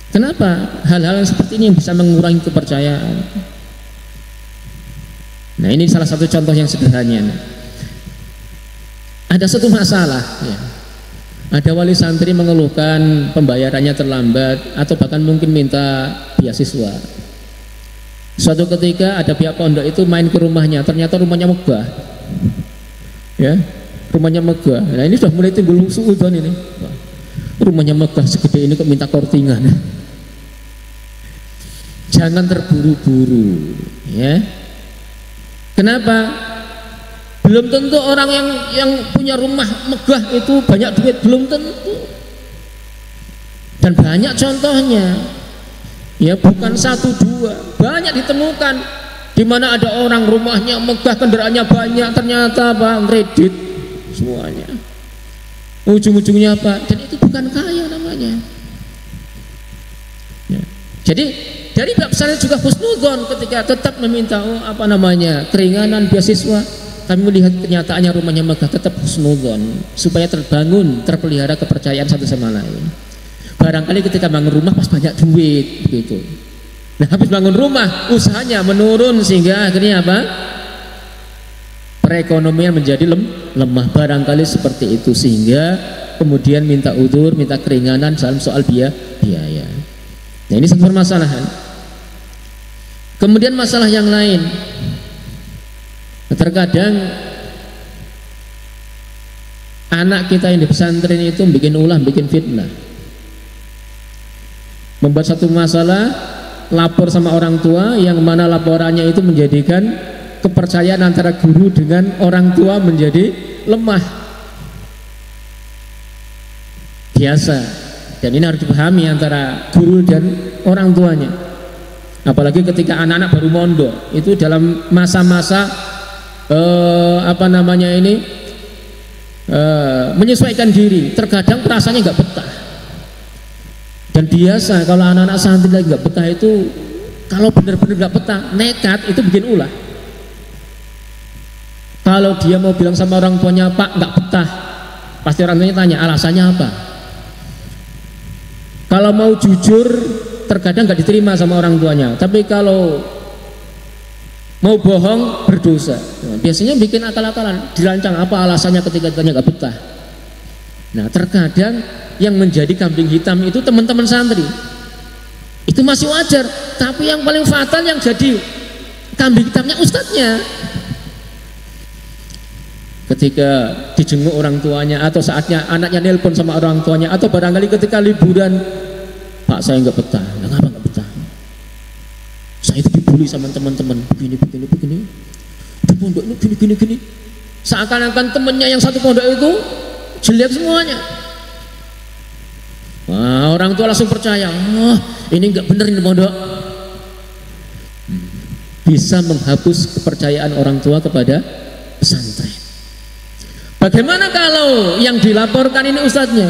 Kenapa? Hal-hal yang seperti ini yang bisa mengurangi kepercayaan. Nah, ini salah satu contoh yang sederhana. Ada satu masalah ya. Ada wali santri mengeluhkan pembayarannya terlambat atau bahkan mungkin minta beasiswa. Suatu ketika ada pihak pondok itu main ke rumahnya, ternyata rumahnya megah. Ya, rumahnya megah. Nah, ini sudah mulai timbul suudzon ini. Rumahnya megah segede ini kok minta kortingan. Jangan terburu-buru, ya. Kenapa? Belum tentu orang yang punya rumah megah itu banyak duit, belum tentu. Dan banyak contohnya. Ya, bukan 1 2, banyak ditemukan di mana ada orang rumahnya megah, kendaraannya banyak, ternyata apa? Kredit semuanya. Ujung-ujungnya apa? Dan itu bukan kaya namanya. Ya. Jadi dari pihak pesantren juga husnudzon ketika tetap meminta keringanan beasiswa. Kami melihat kenyataannya rumahnya megah, tetap husnudzon supaya terbangun, terpelihara kepercayaan satu sama lain. Barangkali ketika bangun rumah pas banyak duit begitu. Nah, habis bangun rumah usahanya menurun sehingga akhirnya apa? Perekonomian menjadi lemah. Barangkali seperti itu sehingga kemudian minta udzur, minta keringanan dalam soal biaya. Nah, ini satu permasalahan. Kemudian masalah yang lain. Terkadang anak kita yang di pesantren itu bikin ulah, bikin fitnah. Membuat satu masalah, lapor sama orang tua, yang mana laporannya itu menjadikan kepercayaan antara guru dengan orang tua menjadi lemah. Biasa. Dan ini harus dipahami antara guru dan orang tuanya. Apalagi ketika anak-anak baru mondok, itu dalam masa-masa menyesuaikan diri, terkadang perasaannya nggak betah. Dan biasa kalau anak-anak santri lagi nggak betah itu, kalau benar-benar nggak betah, nekat itu bikin ulah. Kalau dia mau bilang sama orang tuanya, Pak nggak betah, pasti orang tuanya tanya alasannya apa. Kalau mau jujur, terkadang nggak diterima sama orang tuanya. Tapi kalau mau bohong berdosa. Nah, biasanya bikin akal-akalan, dirancang apa alasannya ketika ditanya nggak betah. Nah, terkadang yang menjadi kambing hitam itu teman-teman santri. Itu masih wajar, tapi yang paling fatal yang jadi kambing hitamnya ustadznya. Ketika dijenguk orang tuanya atau saatnya anaknya nelpon sama orang tuanya atau barangkali ketika liburan, Pak saya nggak betah. Kenapa nggak betah? Saya itu dibully sama teman-teman begini di pondok ini gini. Seakan-akan temennya yang satu pondok itu jelek semuanya. Wah, orang tua langsung percaya, oh ini nggak bener ini pondok. Bisa menghapus kepercayaan orang tua kepada pesantren. Bagaimana kalau yang dilaporkan ini ustadznya?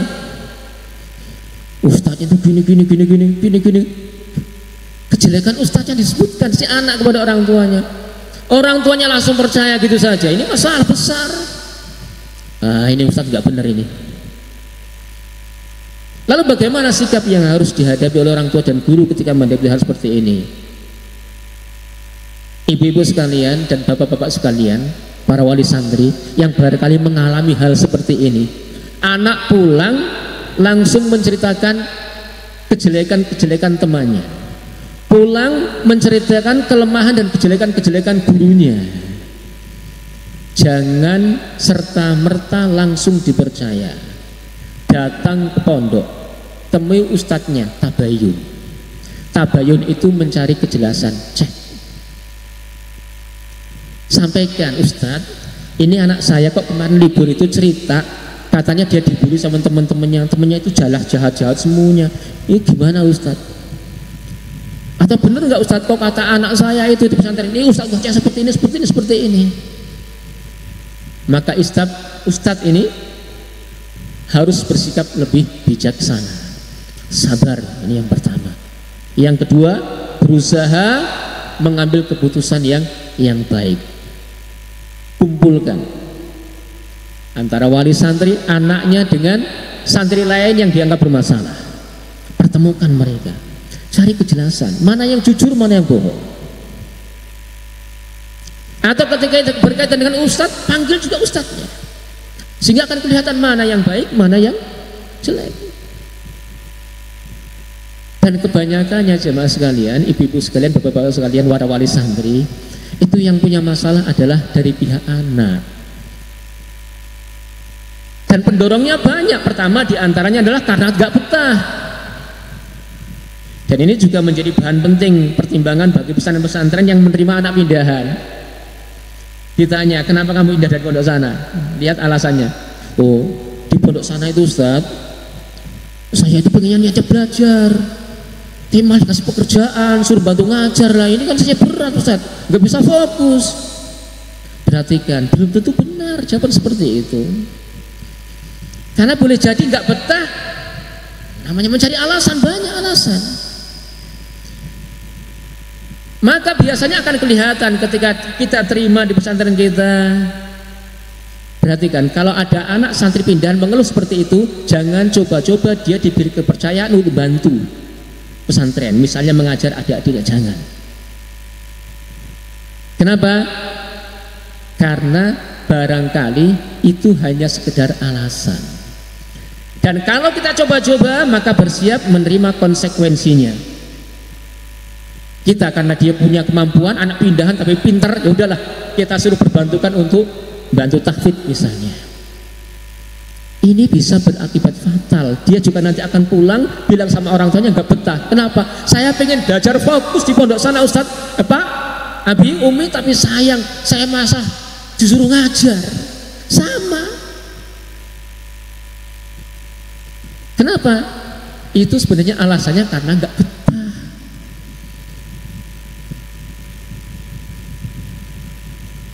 Ustadznya itu gini. Kejelekan ustadznya disebutkan si anak kepada orang tuanya. Orang tuanya langsung percaya gitu saja. Ini masalah besar. Ah, ini ustadz nggak benar ini. Lalu bagaimana sikap yang harus dihadapi oleh orang tua dan guru ketika menghadapi hal seperti ini? Ibu-ibu sekalian dan bapak-bapak sekalian, para wali santri yang barangkali mengalami hal seperti ini, anak pulang langsung menceritakan kejelekan-kejelekan temannya, pulang menceritakan kelemahan dan kejelekan-kejelekan gurunya. Jangan serta-merta langsung dipercaya. Datang ke pondok, temui ustadznya, tabayun. Tabayun itu mencari kejelasan, cek. Sampaikan, Ustadz, ini anak saya kok kemarin libur itu cerita katanya dia dibully sama teman-temannya itu jahat semuanya. Ini gimana Ustadz? Atau benar nggak Ustadz kok kata anak saya itu di pesantren ini Ustadz baca seperti ini. Maka Ustadz ini harus bersikap lebih bijaksana, sabar. Ini yang pertama. Yang kedua, berusaha mengambil keputusan yang baik. Kumpulkan antara wali santri anaknya dengan santri lain yang dianggap bermasalah, pertemukan mereka, cari kejelasan mana yang jujur mana yang bohong. Atau ketika berkaitan dengan ustadz, panggil juga ustadznya sehingga akan kelihatan mana yang baik mana yang jelek. Dan kebanyakannya jemaah sekalian, ibu-ibu sekalian, bapak-bapak sekalian, para wali santri itu yang punya masalah adalah dari pihak anak. Dan pendorongnya banyak. Pertama diantaranya adalah karena gak betah. Dan ini juga menjadi bahan penting pertimbangan bagi pesantren-pesantren yang menerima anak pindahan. Ditanya, kenapa kamu pindah dari pondok sana? Lihat alasannya. Oh, di pondok sana itu Ustaz, saya itu pengennya niatnya belajar, malah dikasih pekerjaan, suruh bantu ngajar lah. Ini kan saya berat Ustaz, nggak bisa fokus. Perhatikan, belum tentu benar jawaban seperti itu. Karena boleh jadi nggak betah, namanya mencari alasan, banyak alasan. Maka biasanya akan kelihatan ketika kita terima di pesantren kita. Perhatikan, kalau ada anak santri pindahan mengeluh seperti itu, jangan coba-coba dia diberi kepercayaan untuk bantu pesantren, misalnya mengajar adik-adiknya, jangan. Kenapa? Karena barangkali itu hanya sekedar alasan. Dan kalau kita coba-coba, maka bersiap menerima konsekuensinya. Kita karena dia punya kemampuan, anak pindahan tapi pintar, ya udahlah kita suruh berbantukan untuk bantu tahfidz misalnya. Ini bisa berakibat fatal. Dia juga nanti akan pulang bilang sama orang tuanya nggak betah. Kenapa? Saya pengen belajar fokus di pondok sana Ustadz, Pak Abi Umi, tapi sayang saya masa disuruh ngajar. Sama. Kenapa? Itu sebenarnya alasannya karena nggak betah.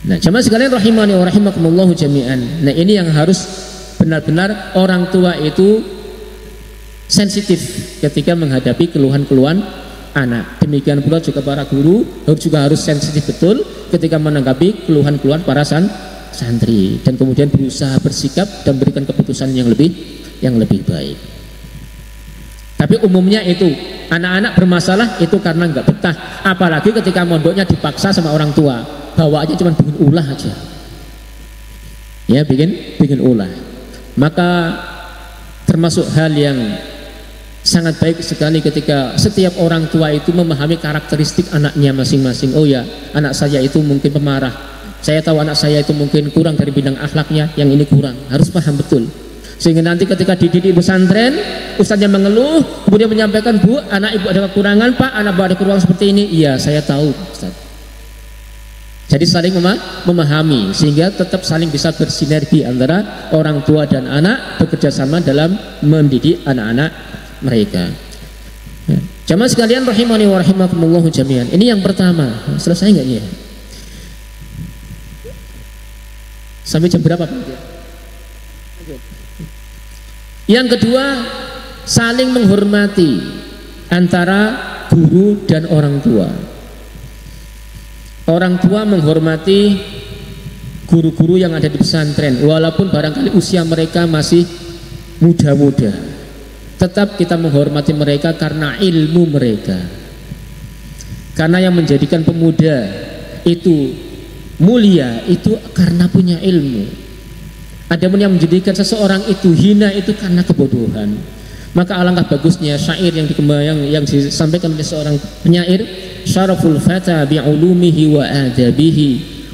Nah, jamaah sekalian rahimani wa rahimakumullahu jami'an. Nah, ini yang harus benar-benar orang tua itu sensitif ketika menghadapi keluhan-keluhan anak. Demikian pula juga para guru juga harus sensitif betul ketika menanggapi keluhan-keluhan para santri, dan kemudian berusaha bersikap dan berikan keputusan yang lebih baik. Tapi umumnya itu anak-anak bermasalah itu karena nggak betah, apalagi ketika mondoknya dipaksa sama orang tua, bawaannya cuma bikin ulah aja, ya bikin ulah. Maka termasuk hal yang sangat baik sekali ketika setiap orang tua itu memahami karakteristik anaknya masing-masing. Oh ya, anak saya itu mungkin pemarah, saya tahu anak saya itu mungkin kurang dari bidang akhlaknya, yang ini kurang, harus paham betul. Sehingga nanti ketika dididik pesantren, ustaznya mengeluh, kemudian menyampaikan, Bu, anak ibu ada kekurangan, Pak, anak ibu ada kekurangan seperti ini. Iya, saya tahu, Ustaz. Jadi saling memahami, sehingga tetap saling bisa bersinergi antara orang tua dan anak, bekerja sama dalam mendidik anak-anak mereka. Jamaah sekalian rahimani wa rahimakumullah jami'an. Ini yang pertama. Selesai nggak ya? Sampai jam berapa Pak? Yang kedua, saling menghormati antara guru dan orang tua. Orang tua menghormati guru-guru yang ada di pesantren, walaupun barangkali usia mereka masih muda-muda, tetap kita menghormati mereka karena ilmu mereka. Karena yang menjadikan pemuda itu mulia itu karena punya ilmu. Adapun yang menjadikan seseorang itu hina itu karena kebodohan. Maka alangkah bagusnya syair yang disampaikan oleh seorang penyair, syaraful fata bi'ulumihi wa adabihi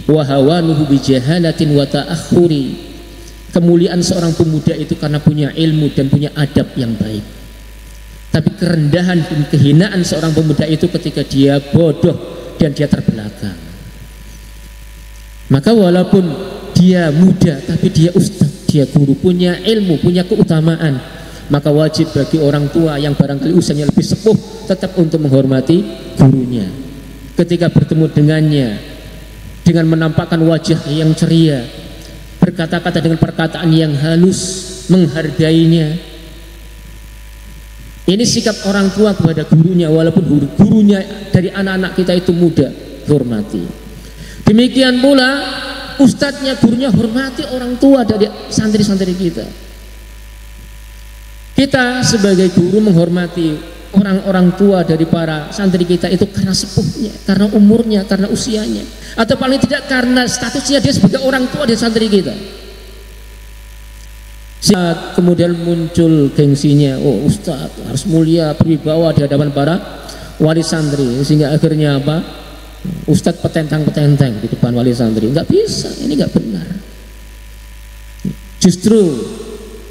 wa hawanuhu bi jahalatin wa ta'akhuri. Kemuliaan seorang pemuda itu karena punya ilmu dan punya adab yang baik. Tapi kerendahan dan kehinaan seorang pemuda itu ketika dia bodoh dan dia terbelakang. Maka walaupun dia muda tapi dia ustaz, dia guru, punya ilmu, punya keutamaan, maka wajib bagi orang tua yang barangkali usianya lebih sepuh tetap untuk menghormati gurunya. Ketika bertemu dengannya dengan menampakkan wajah yang ceria, berkata-kata dengan perkataan yang halus, menghargainya. Ini sikap orang tua kepada gurunya, walaupun gurunya dari anak-anak kita itu muda, hormati. Demikian pula ustadznya, gurunya, hormati orang tua dari santri-santri kita. Kita sebagai guru menghormati orang-orang tua dari para santri kita itu karena sepuhnya, karena umurnya, karena usianya, atau paling tidak karena statusnya dia sebagai orang tua dari santri kita. Saat kemudian muncul gengsinya, oh ustadz harus mulia, berwibawa di hadapan para wali santri, sehingga akhirnya apa? Ustadz petentang-petenteng di depan wali santri. Nggak bisa, ini nggak benar. Justru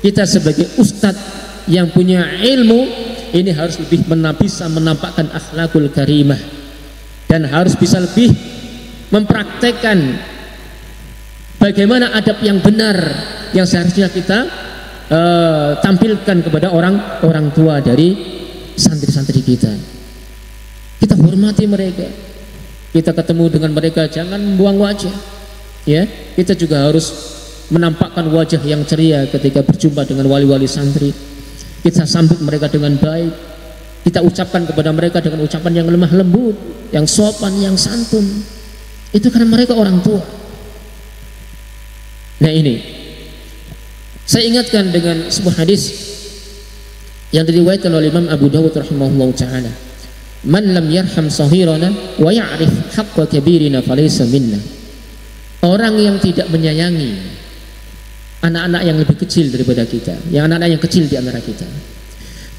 kita sebagai ustadz yang punya ilmu ini harus lebih bisa menampakkan akhlakul karimah dan harus bisa lebih mempraktekkan bagaimana adab yang benar yang seharusnya kita tampilkan kepada orang tua dari santri-santri kita. Kita hormati mereka. Kita ketemu dengan mereka jangan buang wajah, ya. Kita juga harus menampakkan wajah yang ceria ketika berjumpa dengan wali-wali santri. Kita sambut mereka dengan baik. Kita ucapkan kepada mereka dengan ucapan yang lemah lembut, yang sopan, yang santun. Itu karena mereka orang tua. Nah ini, saya ingatkan dengan sebuah hadis yang diriwayatkan oleh Imam Abu Dawud rahimahullah ta'ala. Man lam yarham sahirana wa ya'rif haqqa kabirina falaysa minna. Orang yang tidak menyayangi anak-anak yang lebih kecil daripada kita, yang anak-anak yang kecil di antara kita,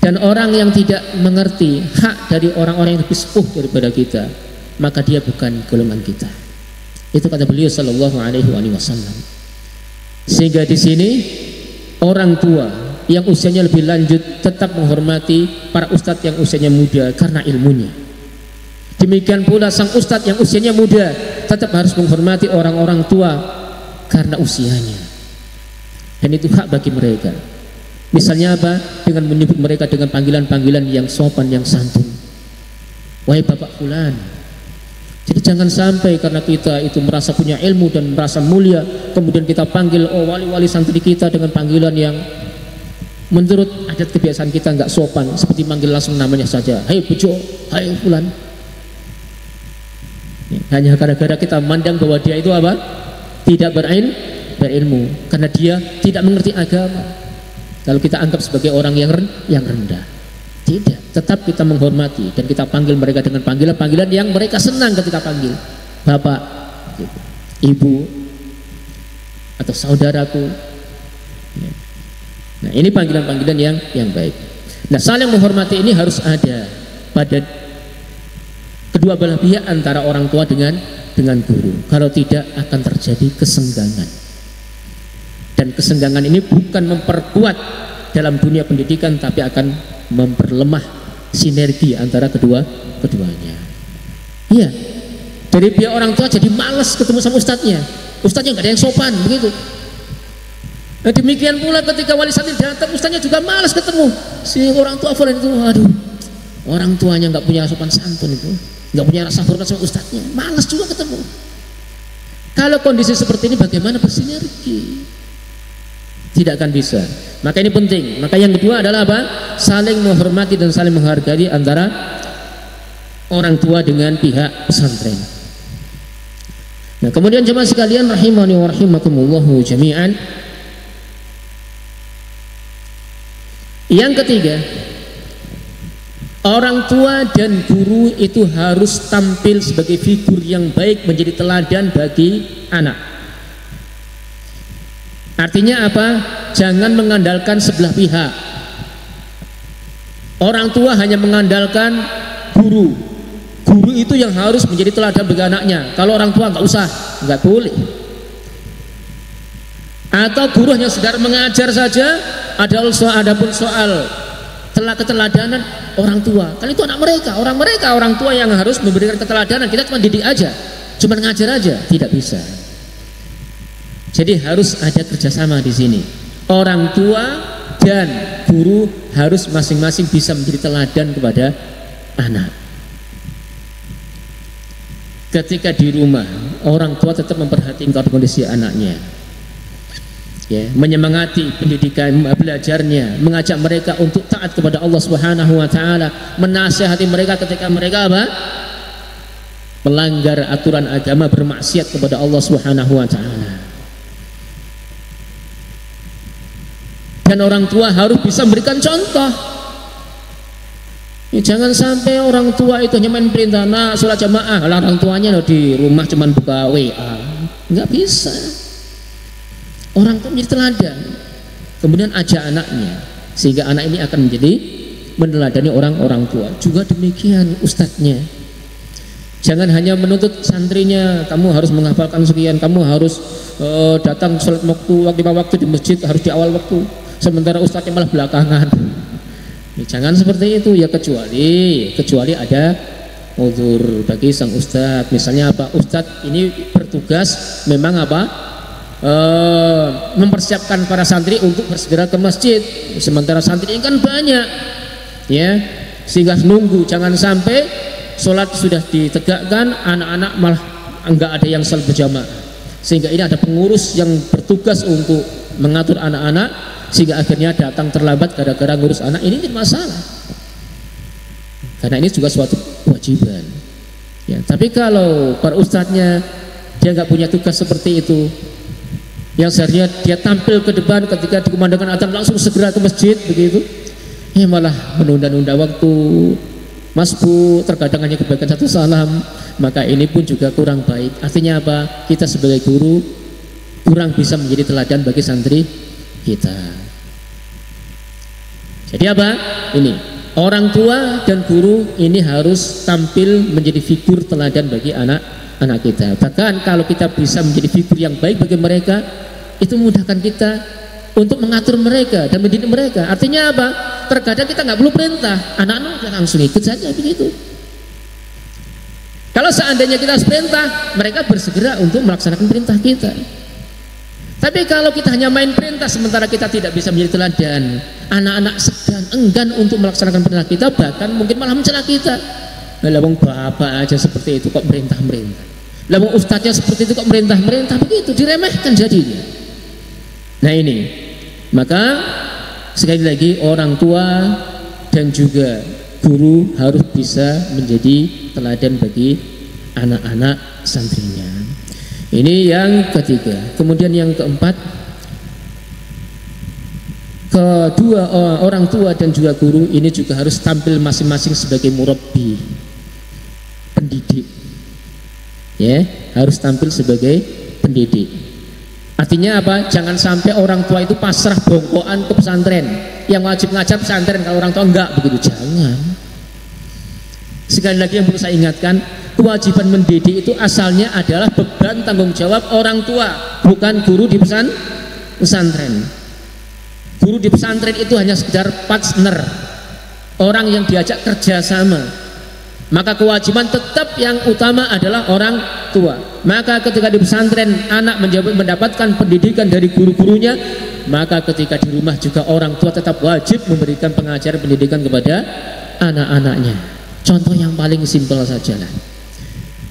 dan orang yang tidak mengerti hak dari orang-orang yang lebih sepuh daripada kita, maka dia bukan golongan kita. Itu kata beliau sallallahu alaihi wasallam. Sehingga di sini orang tua yang usianya lebih lanjut tetap menghormati para ustadz yang usianya muda karena ilmunya. Demikian pula sang ustadz yang usianya muda tetap harus menghormati orang-orang tua karena usianya. Dan itu hak bagi mereka. Misalnya apa? Dengan menyebut mereka dengan panggilan-panggilan yang sopan, yang santun. Wahai bapak fulan. Jadi jangan sampai karena kita itu merasa punya ilmu dan merasa mulia, kemudian kita panggil wali-wali santri kita dengan panggilan yang menurut adat kebiasaan kita nggak sopan, seperti manggil langsung namanya saja, hai bejo, hai fulan. Hanya gara-gara kita memandang bahwa dia itu apa? Tidak berilmu, karena dia tidak mengerti agama. Kalau kita anggap sebagai orang yang rendah, Tidak, tetap kita menghormati dan kita panggil mereka dengan panggilan-panggilan yang mereka senang ketika panggil. Bapak, ibu, atau saudaraku. Nah, ini panggilan-panggilan yang baik. Nah, saling menghormati ini harus ada pada kedua belah pihak antara orang tua dengan guru. Kalau tidak akan terjadi kesenggangan. Dan kesenggangan ini bukan memperkuat dalam dunia pendidikan, tapi akan memperlemah sinergi antara keduanya. Iya, dari pihak orang tua jadi malas ketemu sama ustadznya nggak ada yang sopan begitu. Nah, demikian pula ketika wali santri datang, ustadznya juga malas ketemu si orang tua fulan itu. Aduh, orang tuanya nggak punya sopan santun itu, nggak punya rasa hormat sama ustadznya, malas juga ketemu. Kalau kondisi seperti ini bagaimana bersinergi? Tidak akan bisa. Maka ini penting. Maka yang kedua adalah apa? Saling menghormati dan saling menghargai antara orang tua dengan pihak pesantren. Nah, kemudian jemaah sekalian rahimani wa rahimakumullahu jami'an. Yang ketiga, orang tua dan guru itu harus tampil sebagai figur yang baik, menjadi teladan bagi anak. Artinya apa? Jangan mengandalkan sebelah pihak. Orang tua hanya mengandalkan guru. Guru itu yang harus menjadi teladan bagi anaknya. Kalau orang tua nggak usah, nggak boleh. Atau guru hanya sekedar mengajar saja. Adapun soal keteladanan orang tua, kan itu anak mereka, orang tua yang harus memberikan keteladanan. Kita cuma didik aja, cuma ngajar aja, tidak bisa. Jadi harus ada kerjasama di sini. Orang tua dan guru harus masing-masing bisa menjadi teladan kepada anak. Ketika di rumah, orang tua tetap memperhatikan kondisi anaknya, ya, menyemangati pendidikan belajarnya, mengajak mereka untuk taat kepada Allah Subhanahu wa taala, menasihati mereka ketika mereka apa? Melanggar aturan agama, bermaksiat kepada Allah Subhanahu wa taala. Dan orang tua harus bisa memberikan contoh. Ya, jangan sampai orang tua itu hanya main perintah, nah sholat jamaah, lah orang tuanya loh di rumah cuma buka WA, nggak bisa. Orang tua menjadi teladan, kemudian ajak anaknya, sehingga anak ini akan menjadi meneladani orang tua. Juga demikian ustadznya, jangan hanya menuntut santrinya, kamu harus menghafalkan sekian, kamu harus datang sholat lima waktu di masjid harus di awal waktu, sementara ustadznya malah belakangan. Jangan seperti itu ya, kecuali ada uzur bagi sang ustadz. Misalnya apa? Ustadz ini bertugas memang apa? Mempersiapkan para santri untuk bersegera ke masjid, sementara santri ini kan banyak, ya, sehingga nunggu. Jangan sampai sholat sudah ditegakkan, anak-anak malah enggak ada yang salat berjamaah, sehingga ini ada pengurus yang bertugas untuk mengatur anak-anak, sehingga akhirnya datang terlambat gara-gara ngurus anak. Ini tidak masalah, karena ini juga suatu kewajiban, ya. Tapi kalau para ustadznya dia nggak punya tugas seperti itu, yang seharusnya dia tampil ke depan ketika dikumandangkan adzan langsung segera ke masjid begitu, ya malah menunda-nunda waktu, masbu, terkadang hanya kebaikan satu salam, maka ini pun juga kurang baik. Artinya apa? Kita sebagai guru kurang bisa menjadi teladan bagi santri kita. Jadi apa? Ini orang tua dan guru ini harus tampil menjadi figur teladan bagi anak kita. Bahkan kalau kita bisa menjadi figur yang baik bagi mereka, itu memudahkan kita untuk mengatur mereka dan mendidik mereka. Artinya apa? Terkadang kita nggak perlu perintah, anak-anak langsung ikut saja begitu. Kalau seandainya kita harus perintah, mereka bersegera untuk melaksanakan perintah kita. Tapi kalau kita hanya main perintah sementara kita tidak bisa menjadi teladan, anak-anak segan, enggan untuk melaksanakan perintah kita, bahkan mungkin malah mencela kita. Lah wong bapak aja seperti itu kok merintah-merintah. Lah wong ustadznya seperti itu kok merintah-merintah, begitu diremehkan jadinya. Nah ini, maka sekali lagi orang tua dan juga guru harus bisa menjadi teladan bagi anak-anak santrinya. Ini yang ketiga. Kemudian yang keempat, kedua orang tua dan juga guru ini juga harus tampil masing-masing sebagai murabbi, pendidik, ya, harus tampil sebagai pendidik. Artinya apa? Jangan sampai orang tua itu pasrah bongkoan ke pesantren, yang wajib ngajar pesantren, kalau orang tua enggak, begitu. Jangan. Sekali lagi yang perlu saya ingatkan, kewajiban mendidik itu asalnya adalah beban tanggung jawab orang tua, bukan guru di pesantren. Guru di pesantren itu hanya sekedar partner, orang yang diajak kerjasama. Maka kewajiban tetap yang utama adalah orang tua. Maka ketika di pesantren anak mendapatkan pendidikan dari guru-gurunya, maka ketika di rumah juga orang tua tetap wajib memberikan pengajaran pendidikan kepada anak-anaknya. Contoh yang paling simpel saja lah,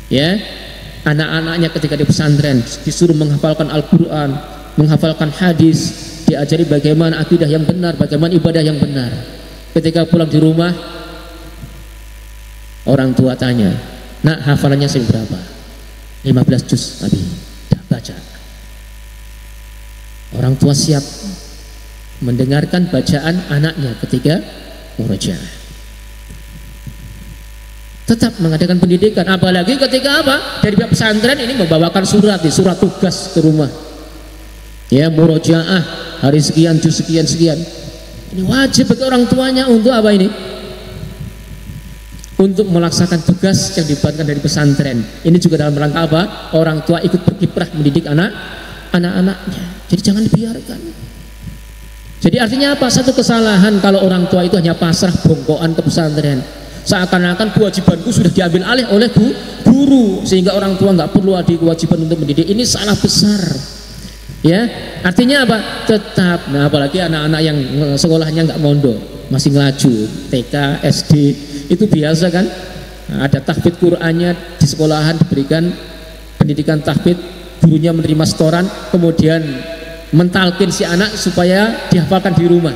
ya, anak-anaknya ketika di pesantren disuruh menghafalkan Al-Quran, menghafalkan hadis, diajari bagaimana akidah yang benar, bagaimana ibadah yang benar. Ketika pulang di rumah, orang tua tanya, nak, hafalannya seberapa? 15 juz, Abi. Dah baca. Orang tua siap mendengarkan bacaan anaknya ketika murojaah. Tetap mengadakan pendidikan, apalagi ketika apa? Dari pihak pesantren ini membawakan surat tugas ke rumah. Ya, murojaah hari sekian, juz sekian. Ini wajib bagi orang tuanya untuk apa ini? Untuk melaksanakan tugas yang dibuatkan dari pesantren. Ini juga dalam rangka apa? Orang tua ikut berkiprah mendidik anak-anaknya. Jadi jangan dibiarkan. Jadi artinya apa? Satu kesalahan kalau orang tua itu hanya pasrah bongkoan ke pesantren. Seakan-akan kewajibanku sudah diambil alih oleh guru, sehingga orang tua nggak perlu ada kewajiban untuk mendidik. Ini salah besar. Ya, artinya apa? Tetap. Nah, apalagi anak-anak yang sekolahnya nggak mondok, masih ngelaju, TK, SD, itu biasa kan? Nah, ada tahfidz Qur'annya di sekolahan, diberikan pendidikan tahfidz, gurunya menerima setoran, kemudian mentalkin si anak supaya dihafalkan di rumah.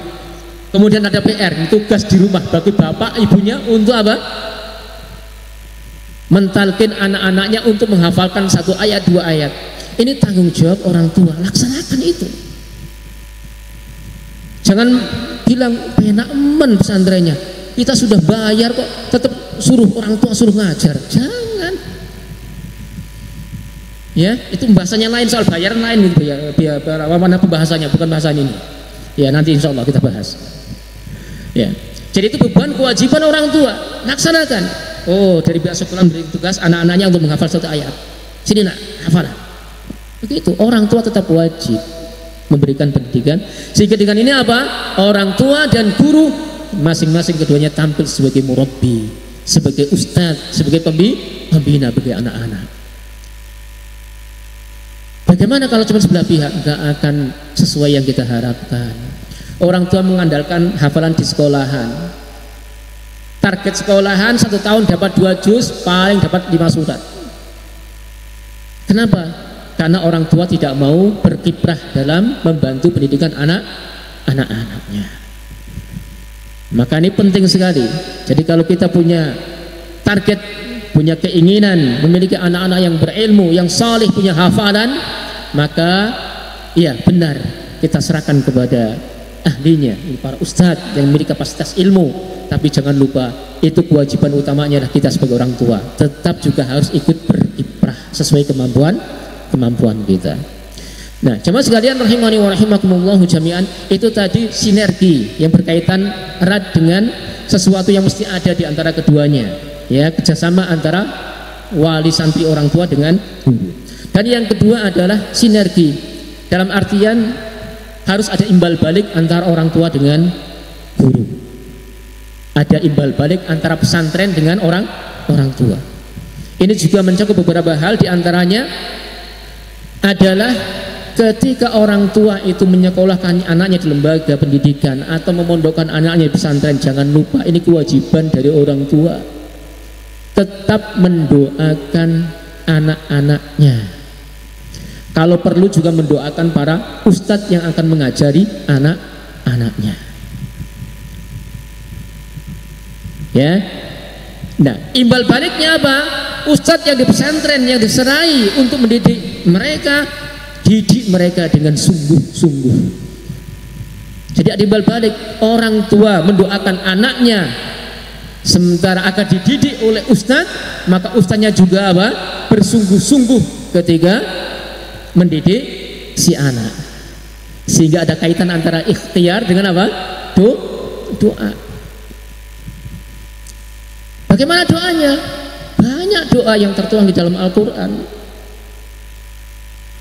Kemudian ada PR, tugas di rumah bagi bapak ibunya untuk apa? Mentalkin anak-anaknya untuk menghafalkan 1 ayat 2 ayat. Ini tanggung jawab orang tua, laksanakan itu. Jangan bilang penak men pesantrennya, kita sudah bayar kok tetap suruh orang tua suruh ngajar. Jangan. Ya, itu pembahasannya lain, soal bayaran lain gitu ya. Biar mana pembahasannya, bukan bahasan ini. Ya, nanti insya Allah kita bahas. Ya, jadi itu beban kewajiban orang tua, laksanakan. Oh, dari pihak sekolah beri tugas anak-anaknya untuk menghafal 1 ayat. Sini nak, hafal. Begitu, orang tua tetap wajib memberikan pendidikan. Sehingga dengan ini apa? Orang tua dan guru masing-masing keduanya tampil sebagai murabbi, sebagai ustadz, sebagai pembina bagi anak-anak. Bagaimana kalau cuma sebelah pihak? Nggak akan sesuai yang kita harapkan. Orang tua mengandalkan hafalan di sekolahan. Target sekolahan 1 tahun dapat 2 juz, paling dapat 5 surat. Kenapa? Karena orang tua tidak mau berkiprah dalam membantu pendidikan anak-anaknya. Maka ini penting sekali. Jadi kalau kita punya target, punya keinginan memiliki anak-anak yang berilmu, yang salih, punya hafalan, maka ya benar kita serahkan kepada ahlinya, para ustadz yang memiliki kapasitas ilmu. Tapi jangan lupa, itu kewajiban utamanya adalah kita sebagai orang tua tetap juga harus ikut berkiprah sesuai kemampuan kita. Nah, jemaah sekalian rahimani wa rahimakumullah jami'an, itu tadi sinergi yang berkaitan erat dengan sesuatu yang mesti ada di antara keduanya, ya, kerjasama antara wali santri orang tua dengan guru. Dan yang kedua adalah sinergi dalam artian harus ada imbal balik antara orang tua dengan guru. Ada imbal balik antara pesantren dengan orang tua. Ini juga mencakup beberapa hal, diantaranya adalah ketika orang tua itu menyekolahkan anaknya di lembaga pendidikan atau memondokkan anaknya di pesantren, jangan lupa ini kewajiban dari orang tua. Tetap mendoakan anak-anaknya. Kalau perlu juga mendoakan para ustadz yang akan mengajari anak-anaknya. Ya. Nah, imbal baliknya apa? Ustadz yang di pesantren yang diserai untuk mendidik mereka, didik mereka dengan sungguh-sungguh. Jadi adibal balik, orang tua mendoakan anaknya sementara akan dididik oleh ustadz, maka ustadznya juga apa? Bersungguh-sungguh ketika mendidik si anak, sehingga ada kaitan antara ikhtiar dengan apa? Doa. Bagaimana doanya? Banyak doa yang tertuang di dalam Al-Quran.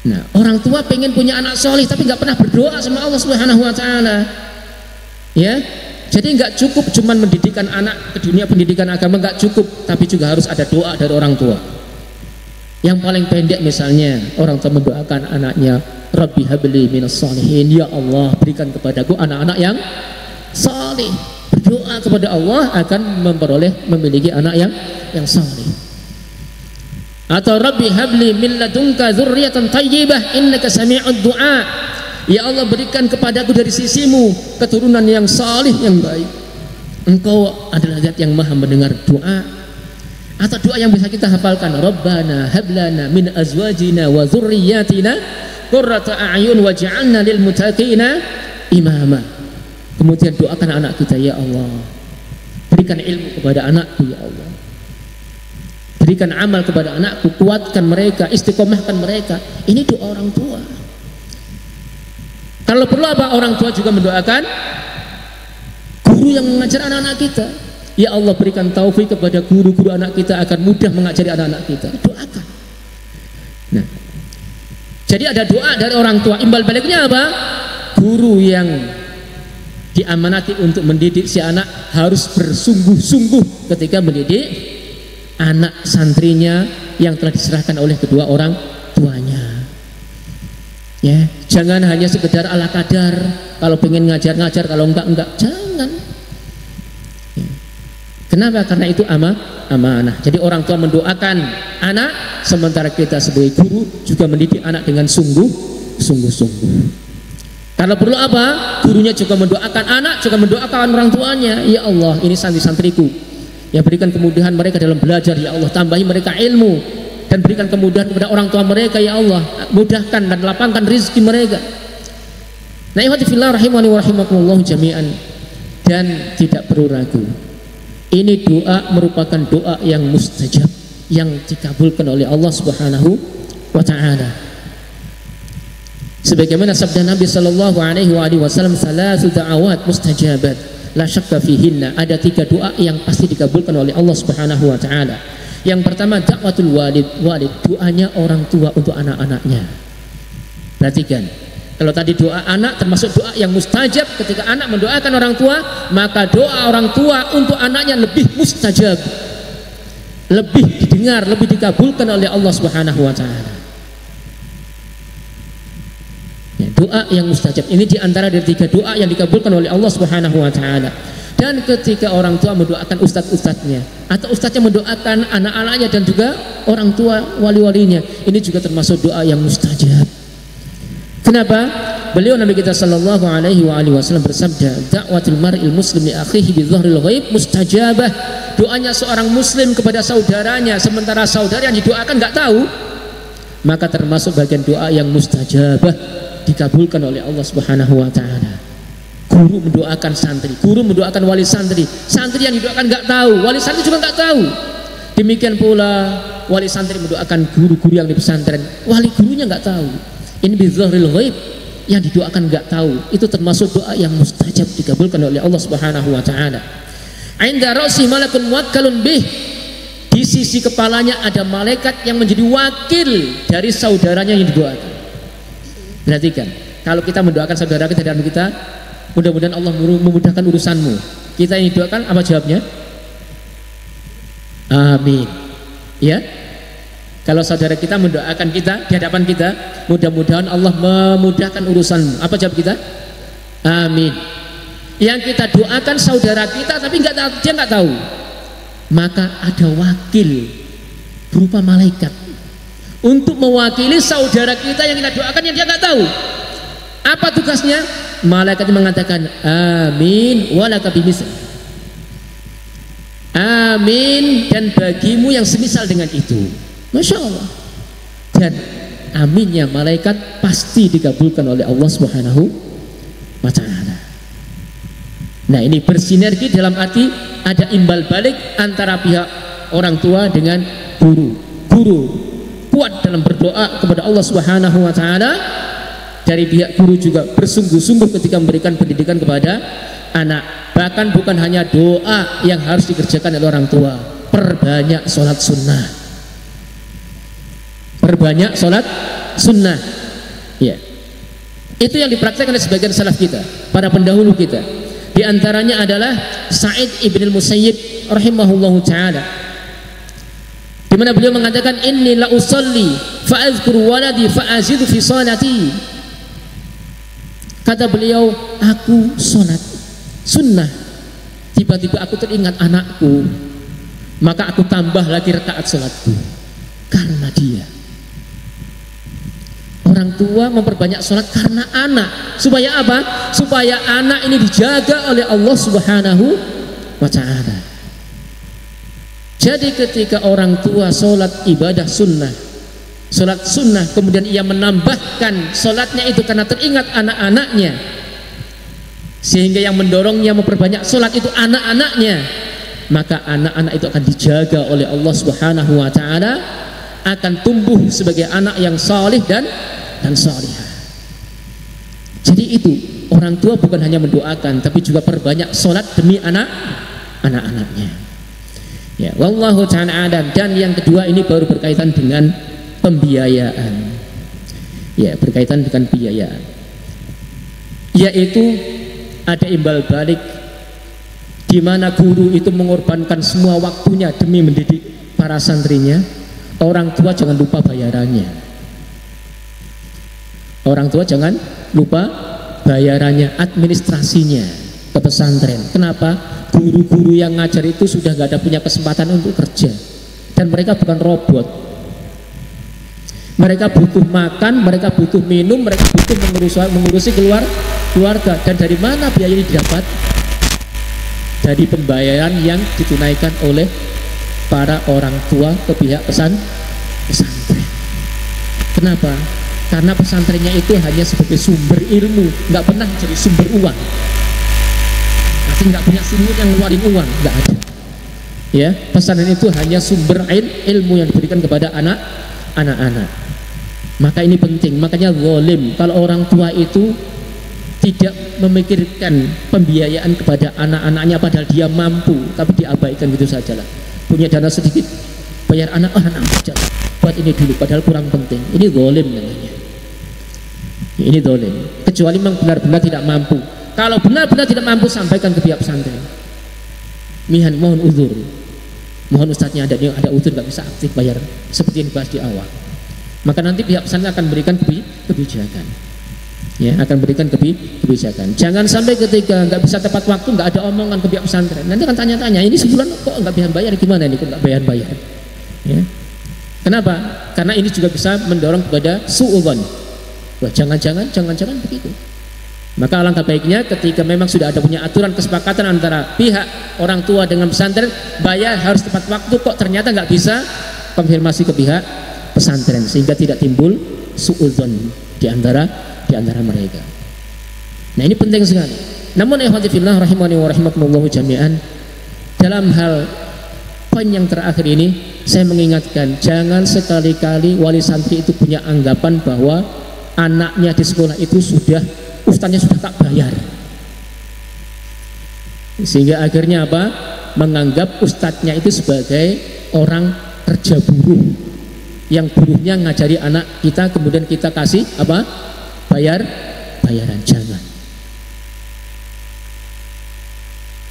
Nah, orang tua pengen punya anak soleh tapi nggak pernah berdoa sama Allah Subhanahu Wa Taala. Ya, jadi nggak cukup cuman mendidikan anak ke dunia pendidikan agama, nggak cukup, tapi juga harus ada doa dari orang tua. Yang paling pendek misalnya orang tua mendoakan anaknya, Rabbi habli minas sholihin, ya Allah berikan kepadaku anak-anak yang saleh. Berdoa kepada Allah akan memiliki anak yang saleh. Atau Rabbi habli min ladunka dzurriyyatan thayyibah innaka sami'ud du'a, ya Allah berikan kepadaku dari sisimu keturunan yang saleh yang baik, engkau adalah zat yang maha mendengar doa. Atau doa yang bisa kita hafalkan, Rabbana hablana min azwajina wa dzurriyyatina qurrata a'yun waj'alna lil muttaqina imama. Kemudian doakan anak kita, ya Allah berikan ilmu kepada anakku, ya Allah berikan amal kepada anakku, kuatkan mereka, istiqomahkan mereka. Ini doa orang tua. Kalau perlu apa? Orang tua juga mendoakan guru yang mengajar anak-anak kita, ya Allah berikan taufik kepada guru-guru anak kita agar mudah mengajari anak-anak kita. Doakan. Nah, jadi ada doa dari orang tua. Imbal baliknya apa? Guru yang diamanati untuk mendidik si anak harus bersungguh-sungguh ketika mendidik anak santrinya yang telah diserahkan oleh kedua orang tuanya. Ya, jangan hanya sekedar ala kadar, kalau pengen ngajar-ngajar, kalau enggak, jangan. Ya. Kenapa? Karena itu amanah. Jadi orang tua mendoakan anak, sementara kita sebagai guru juga mendidik anak dengan sungguh-sungguh. Kalau perlu apa? Gurunya juga mendoakan anak, juga mendoakan orang tuanya. Ya Allah, ini santri-santriku, ya berikan kemudahan mereka dalam belajar, ya Allah tambahi mereka ilmu dan berikan kemudahan kepada orang tua mereka, ya Allah mudahkan dan lapangkan rezeki mereka. Nah, ikhwati fillah rahimani wa rahimakumullah jami'an, dan tidak perlu ragu, ini doa merupakan doa yang mustajab, yang dikabulkan oleh Allah Subhanahu wa Ta'ala. Sebagaimana sabda Nabi sallallahu alaihi wasallam, salasu da'awat mustajabat la syakka fihinna, ada 3 doa yang pasti dikabulkan oleh Allah Subhanahu wa Ta'ala. Yang pertama dakwatul walid, doanya orang tua untuk anak-anaknya. Perhatikan, kalau tadi doa anak termasuk doa yang mustajab, ketika anak mendoakan orang tua, maka doa orang tua untuk anaknya lebih mustajab, lebih didengar, lebih dikabulkan oleh Allah Subhanahu wa Ta'ala. Doa yang mustajab ini diantara dari 3 doa yang dikabulkan oleh Allah Subhanahu wa Ta'ala. Dan ketika orang tua mendoakan ustadz-ustadznya, atau ustadznya mendoakan anak-anaknya dan juga orang tua wali-walinya, ini juga termasuk doa yang mustajab. Kenapa? Beliau Nabi kita sallallahu alaihi wasallam bersabda, da'watul mar'il muslim li akhihi bi dhahril ghaib mustajabah. Doanya seorang muslim kepada saudaranya sementara saudara yang didoakan enggak tahu, maka termasuk bagian doa yang mustajabah, dikabulkan oleh Allah Subhanahu wa Ta'ala. Guru mendoakan santri, guru mendoakan wali santri, santri yang didoakan nggak tahu, wali santri juga nggak tahu. Demikian pula wali santri mendoakan guru-guru yang di pesantren, wali gurunya nggak tahu. Ini bidzarril ghaib, yang didoakan nggak tahu, itu termasuk doa yang mustajab, dikabulkan oleh Allah Subhanahu wa Ta'ala. Inda ra'si malakun muwakkalun bih, di sisi kepalanya ada malaikat yang menjadi wakil dari saudaranya yang didoakan. Perhatikan, kalau kita mendoakan saudara kita dan kita, mudah-mudahan Allah memudahkan urusanmu, kita ini doakan, apa jawabnya? Amin. Ya, kalau saudara kita mendoakan kita di hadapan kita, mudah-mudahan Allah memudahkan urusanmu, apa jawab kita? Amin. Yang kita doakan saudara kita tapi dia nggak tahu, maka ada wakil berupa malaikat untuk mewakili saudara kita yang kita doakan yang dia nggak tahu. Apa tugasnya? Malaikat mengatakan amin walaka bimisl, amin dan bagimu yang semisal dengan itu. Masya Allah. Dan aminnya malaikat pasti dikabulkan oleh Allah Subhanahu wa Ta'ala. Nah, ini bersinergi dalam arti ada imbal balik antara pihak orang tua dengan guru. Guru kuat dalam berdoa kepada Allah Subhanahu wa taala, dari pihak guru juga bersungguh-sungguh ketika memberikan pendidikan kepada anak. Bahkan bukan hanya doa yang harus dikerjakan oleh orang tua, perbanyak sholat sunnah, perbanyak sholat sunnah. Ya, itu yang dipraktikkan oleh sebagian salaf kita, para pendahulu kita. Di antaranya adalah Sa'id ibn al-Musayyib rahimahullahu ta'ala, di mana beliau mengatakan, inni la usalli fa'adhkuru waladi fa'azidu fi salati. Kata beliau, aku sholat sunnah, tiba-tiba aku teringat anakku, maka aku tambah lagi rakaat sholatku karena dia. Orang tua memperbanyak sholat karena anak. Supaya apa? Supaya anak ini dijaga oleh Allah Subhanahu wa ta'ala. Jadi ketika orang tua sholat ibadah sunnah, sholat sunnah, kemudian ia menambahkan sholatnya itu karena teringat anak-anaknya, sehingga yang mendorongnya memperbanyak sholat itu anak-anaknya, maka anak-anak itu akan dijaga oleh Allah Subhanahu wa ta'ala, akan tumbuh sebagai anak yang salih dan salihah. Jadi itu, orang tua bukan hanya mendoakan, tapi juga perbanyak sholat demi anak-anaknya. Ya, wallahu ta'ala alam. Dan yang kedua ini baru berkaitan dengan pembiayaan. Ya, berkaitan dengan biayaan, yaitu ada imbal balik di mana guru itu mengorbankan semua waktunya demi mendidik para santrinya. Orang tua jangan lupa bayarannya. Orang tua jangan lupa bayarannya, administrasinya ke pesantren. Kenapa? Guru-guru yang ngajar itu sudah gak ada punya kesempatan untuk kerja, dan mereka bukan robot. Mereka butuh makan, mereka butuh minum, mereka butuh mengurusi keluarga. Dan dari mana biaya ini didapat? Dari pembayaran yang ditunaikan oleh para orang tua ke pihak pesantren. Kenapa? Karena pesantrennya itu hanya sebagai sumber ilmu, nggak pernah jadi sumber uang. Nanti nggak punya sumber yang ngeluarin uang, nggak ada. Ya, pesantren itu hanya sumber ilmu yang diberikan kepada anak-anak. Maka ini penting. Makanya zalim kalau orang tua itu tidak memikirkan pembiayaan kepada anak-anaknya, padahal dia mampu, tapi diabaikan gitu saja lah. Punya dana sedikit, bayar anak saja, buat ini dulu, padahal kurang penting. Ini zalim namanya. Ini zalim. Kecuali memang benar-benar tidak mampu. Kalau benar-benar tidak mampu, sampaikan ke pihak pesantren. Mohon uzur. Mohon ustadznya ada uzur, nggak bisa aktif bayar seperti yang dibahas di awal. Maka nanti pihak pesantren akan berikan kebijakan. Ya, akan berikan kebijakan. Jangan sampai ketika nggak bisa tepat waktu, nggak ada omongan ke pihak pesantren. Nanti akan tanya-tanya, ini sebulan kok nggak bisa bayar, gimana ini kok nggak bayar? Ya. Kenapa? Karena ini juga bisa mendorong kepada suudzon. Wah, jangan-jangan begitu. Maka alangkah baiknya ketika memang sudah ada punya aturan kesepakatan antara pihak orang tua dengan pesantren, bayar harus tepat waktu, kok ternyata nggak bisa, konfirmasi ke pihak pesantren sehingga tidak timbul suudzon di antara mereka. Nah, ini penting sekali. Namun ikhwati fillah rahimani wa rahimakumullah jami'an, dalam hal poin yang terakhir ini saya mengingatkan, jangan sekali-kali wali santri itu punya anggapan bahwa anaknya di sekolah itu ustadznya sudah tak bayar, sehingga akhirnya apa? Menganggap ustadznya itu sebagai orang kerja buruh, yang buruhnya ngajari anak kita, kemudian kita kasih apa? Bayaran. Jangan.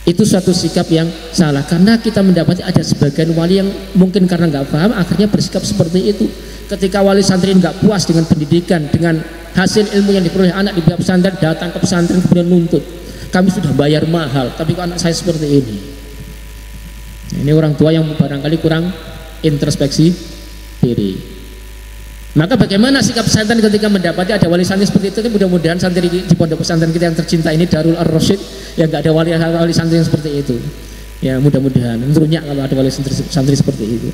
Itu suatu sikap yang salah, karena kita mendapati ada sebagian wali yang mungkin karena nggak paham akhirnya bersikap seperti itu. Ketika wali santri nggak puas dengan pendidikan, dengan hasil ilmu yang diperoleh anak di pihak pesantren, datang ke pesantren kemudian nuntut, kami sudah bayar mahal, tapi kok anak saya seperti ini. Nah, ini orang tua yang barangkali kurang introspeksi diri. Maka bagaimana sikap pesantren ketika mendapati ada wali santri seperti itu? Mudah-mudahan santri di pondok pesantren kita yang tercinta ini, Darul Ar-Rasyid, yang nggak ada wali santri yang seperti itu. Ya, mudah-mudahan tentunya kalau ada wali santri seperti itu.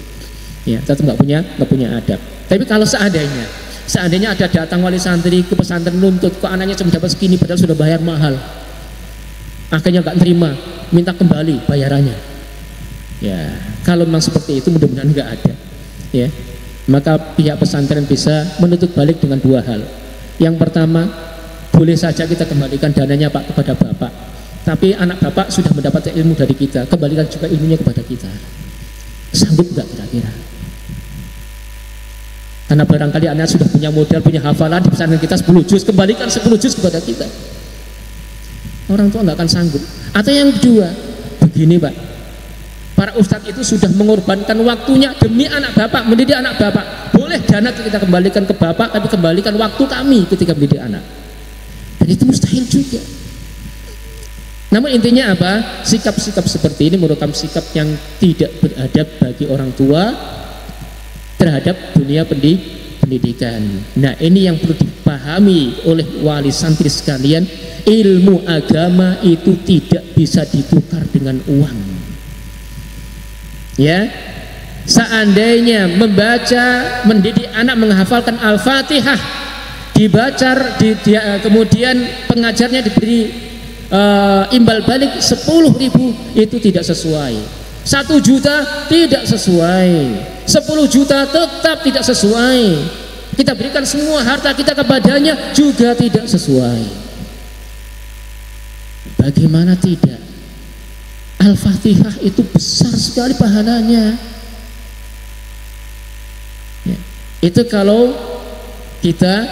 Ya, tetap nggak punya adab. Tapi kalau seandainya ada datang wali santri ke pesantren nuntut, kok anaknya cuma dapat segini padahal sudah bayar mahal, akhirnya nggak terima, minta kembali bayarannya. Ya, kalau memang seperti itu mudah-mudahan nggak ada. Ya, maka pihak pesantren bisa menuntut balik dengan dua hal. Yang pertama, boleh saja kita kembalikan dananya Pak kepada Bapak, tapi anak Bapak sudah mendapat ilmu dari kita, kembalikan juga ilmunya kepada kita. Sanggup nggak kira-kira? Karena barangkali anak sudah punya modal, punya hafalan di pesantren kita 10 juz, kembalikan 10 juz kepada kita. Orang tua nggak akan sanggup. Atau yang kedua, begini Pak, para ustadz itu sudah mengorbankan waktunya demi anak bapak, mendidik anak bapak. Boleh dana kita kembalikan ke bapak, tapi kembalikan waktu kami ketika mendidik anak. Dan itu mustahil juga. Namun intinya apa? Sikap-sikap seperti ini merupakan sikap yang tidak beradab bagi orang tua terhadap dunia pendidikan. Nah, ini yang perlu dipahami oleh wali santri sekalian. Ilmu agama itu tidak bisa ditukar dengan uang. Ya, seandainya membaca, mendidik anak menghafalkan Al-Fatihah, dibaca, kemudian pengajarnya diberi imbal balik 10.000, itu tidak sesuai. 1 juta tidak sesuai, 10 juta tetap tidak sesuai. Kita berikan semua harta kita kepadanya juga tidak sesuai. Bagaimana tidak? Al-Fatihah itu besar sekali pahalanya. Ya, itu kalau kita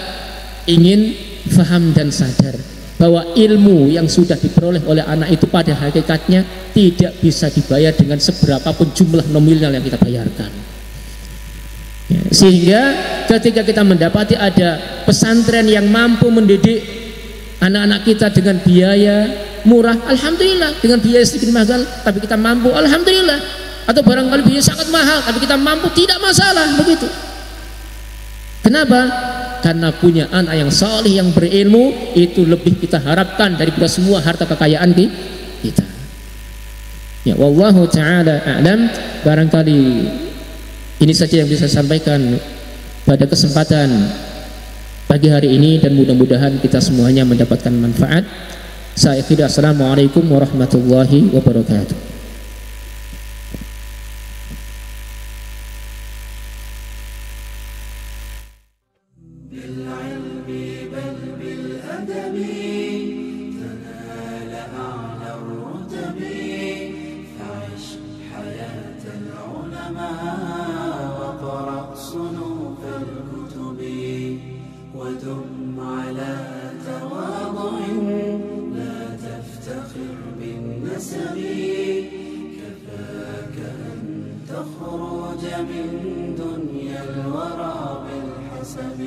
ingin faham dan sadar bahwa ilmu yang sudah diperoleh oleh anak itu pada hakikatnya tidak bisa dibayar dengan seberapapun jumlah nominal yang kita bayarkan. Ya, sehingga ketika kita mendapati ada pesantren yang mampu mendidik anak-anak kita dengan biaya murah, alhamdulillah. Dengan biaya sedikit mahal tapi kita mampu, alhamdulillah. Atau barangkali biaya sangat mahal tapi kita mampu, tidak masalah, begitu. Kenapa? Karena punya anak yang saleh, yang berilmu, itu lebih kita harapkan daripada semua harta kekayaan kita. Ya, wallahu taala a'lam. Barangkali ini saja yang bisa saya sampaikan pada kesempatan pagi hari ini, dan mudah-mudahan kita semuanya mendapatkan manfaat. Saya akhiri, assalamualaikum warahmatullahi wabarakatuh. ودم على تواضع لا تفتخر بالنسب كفاك أن تخرج من دنيا الورى بالحسب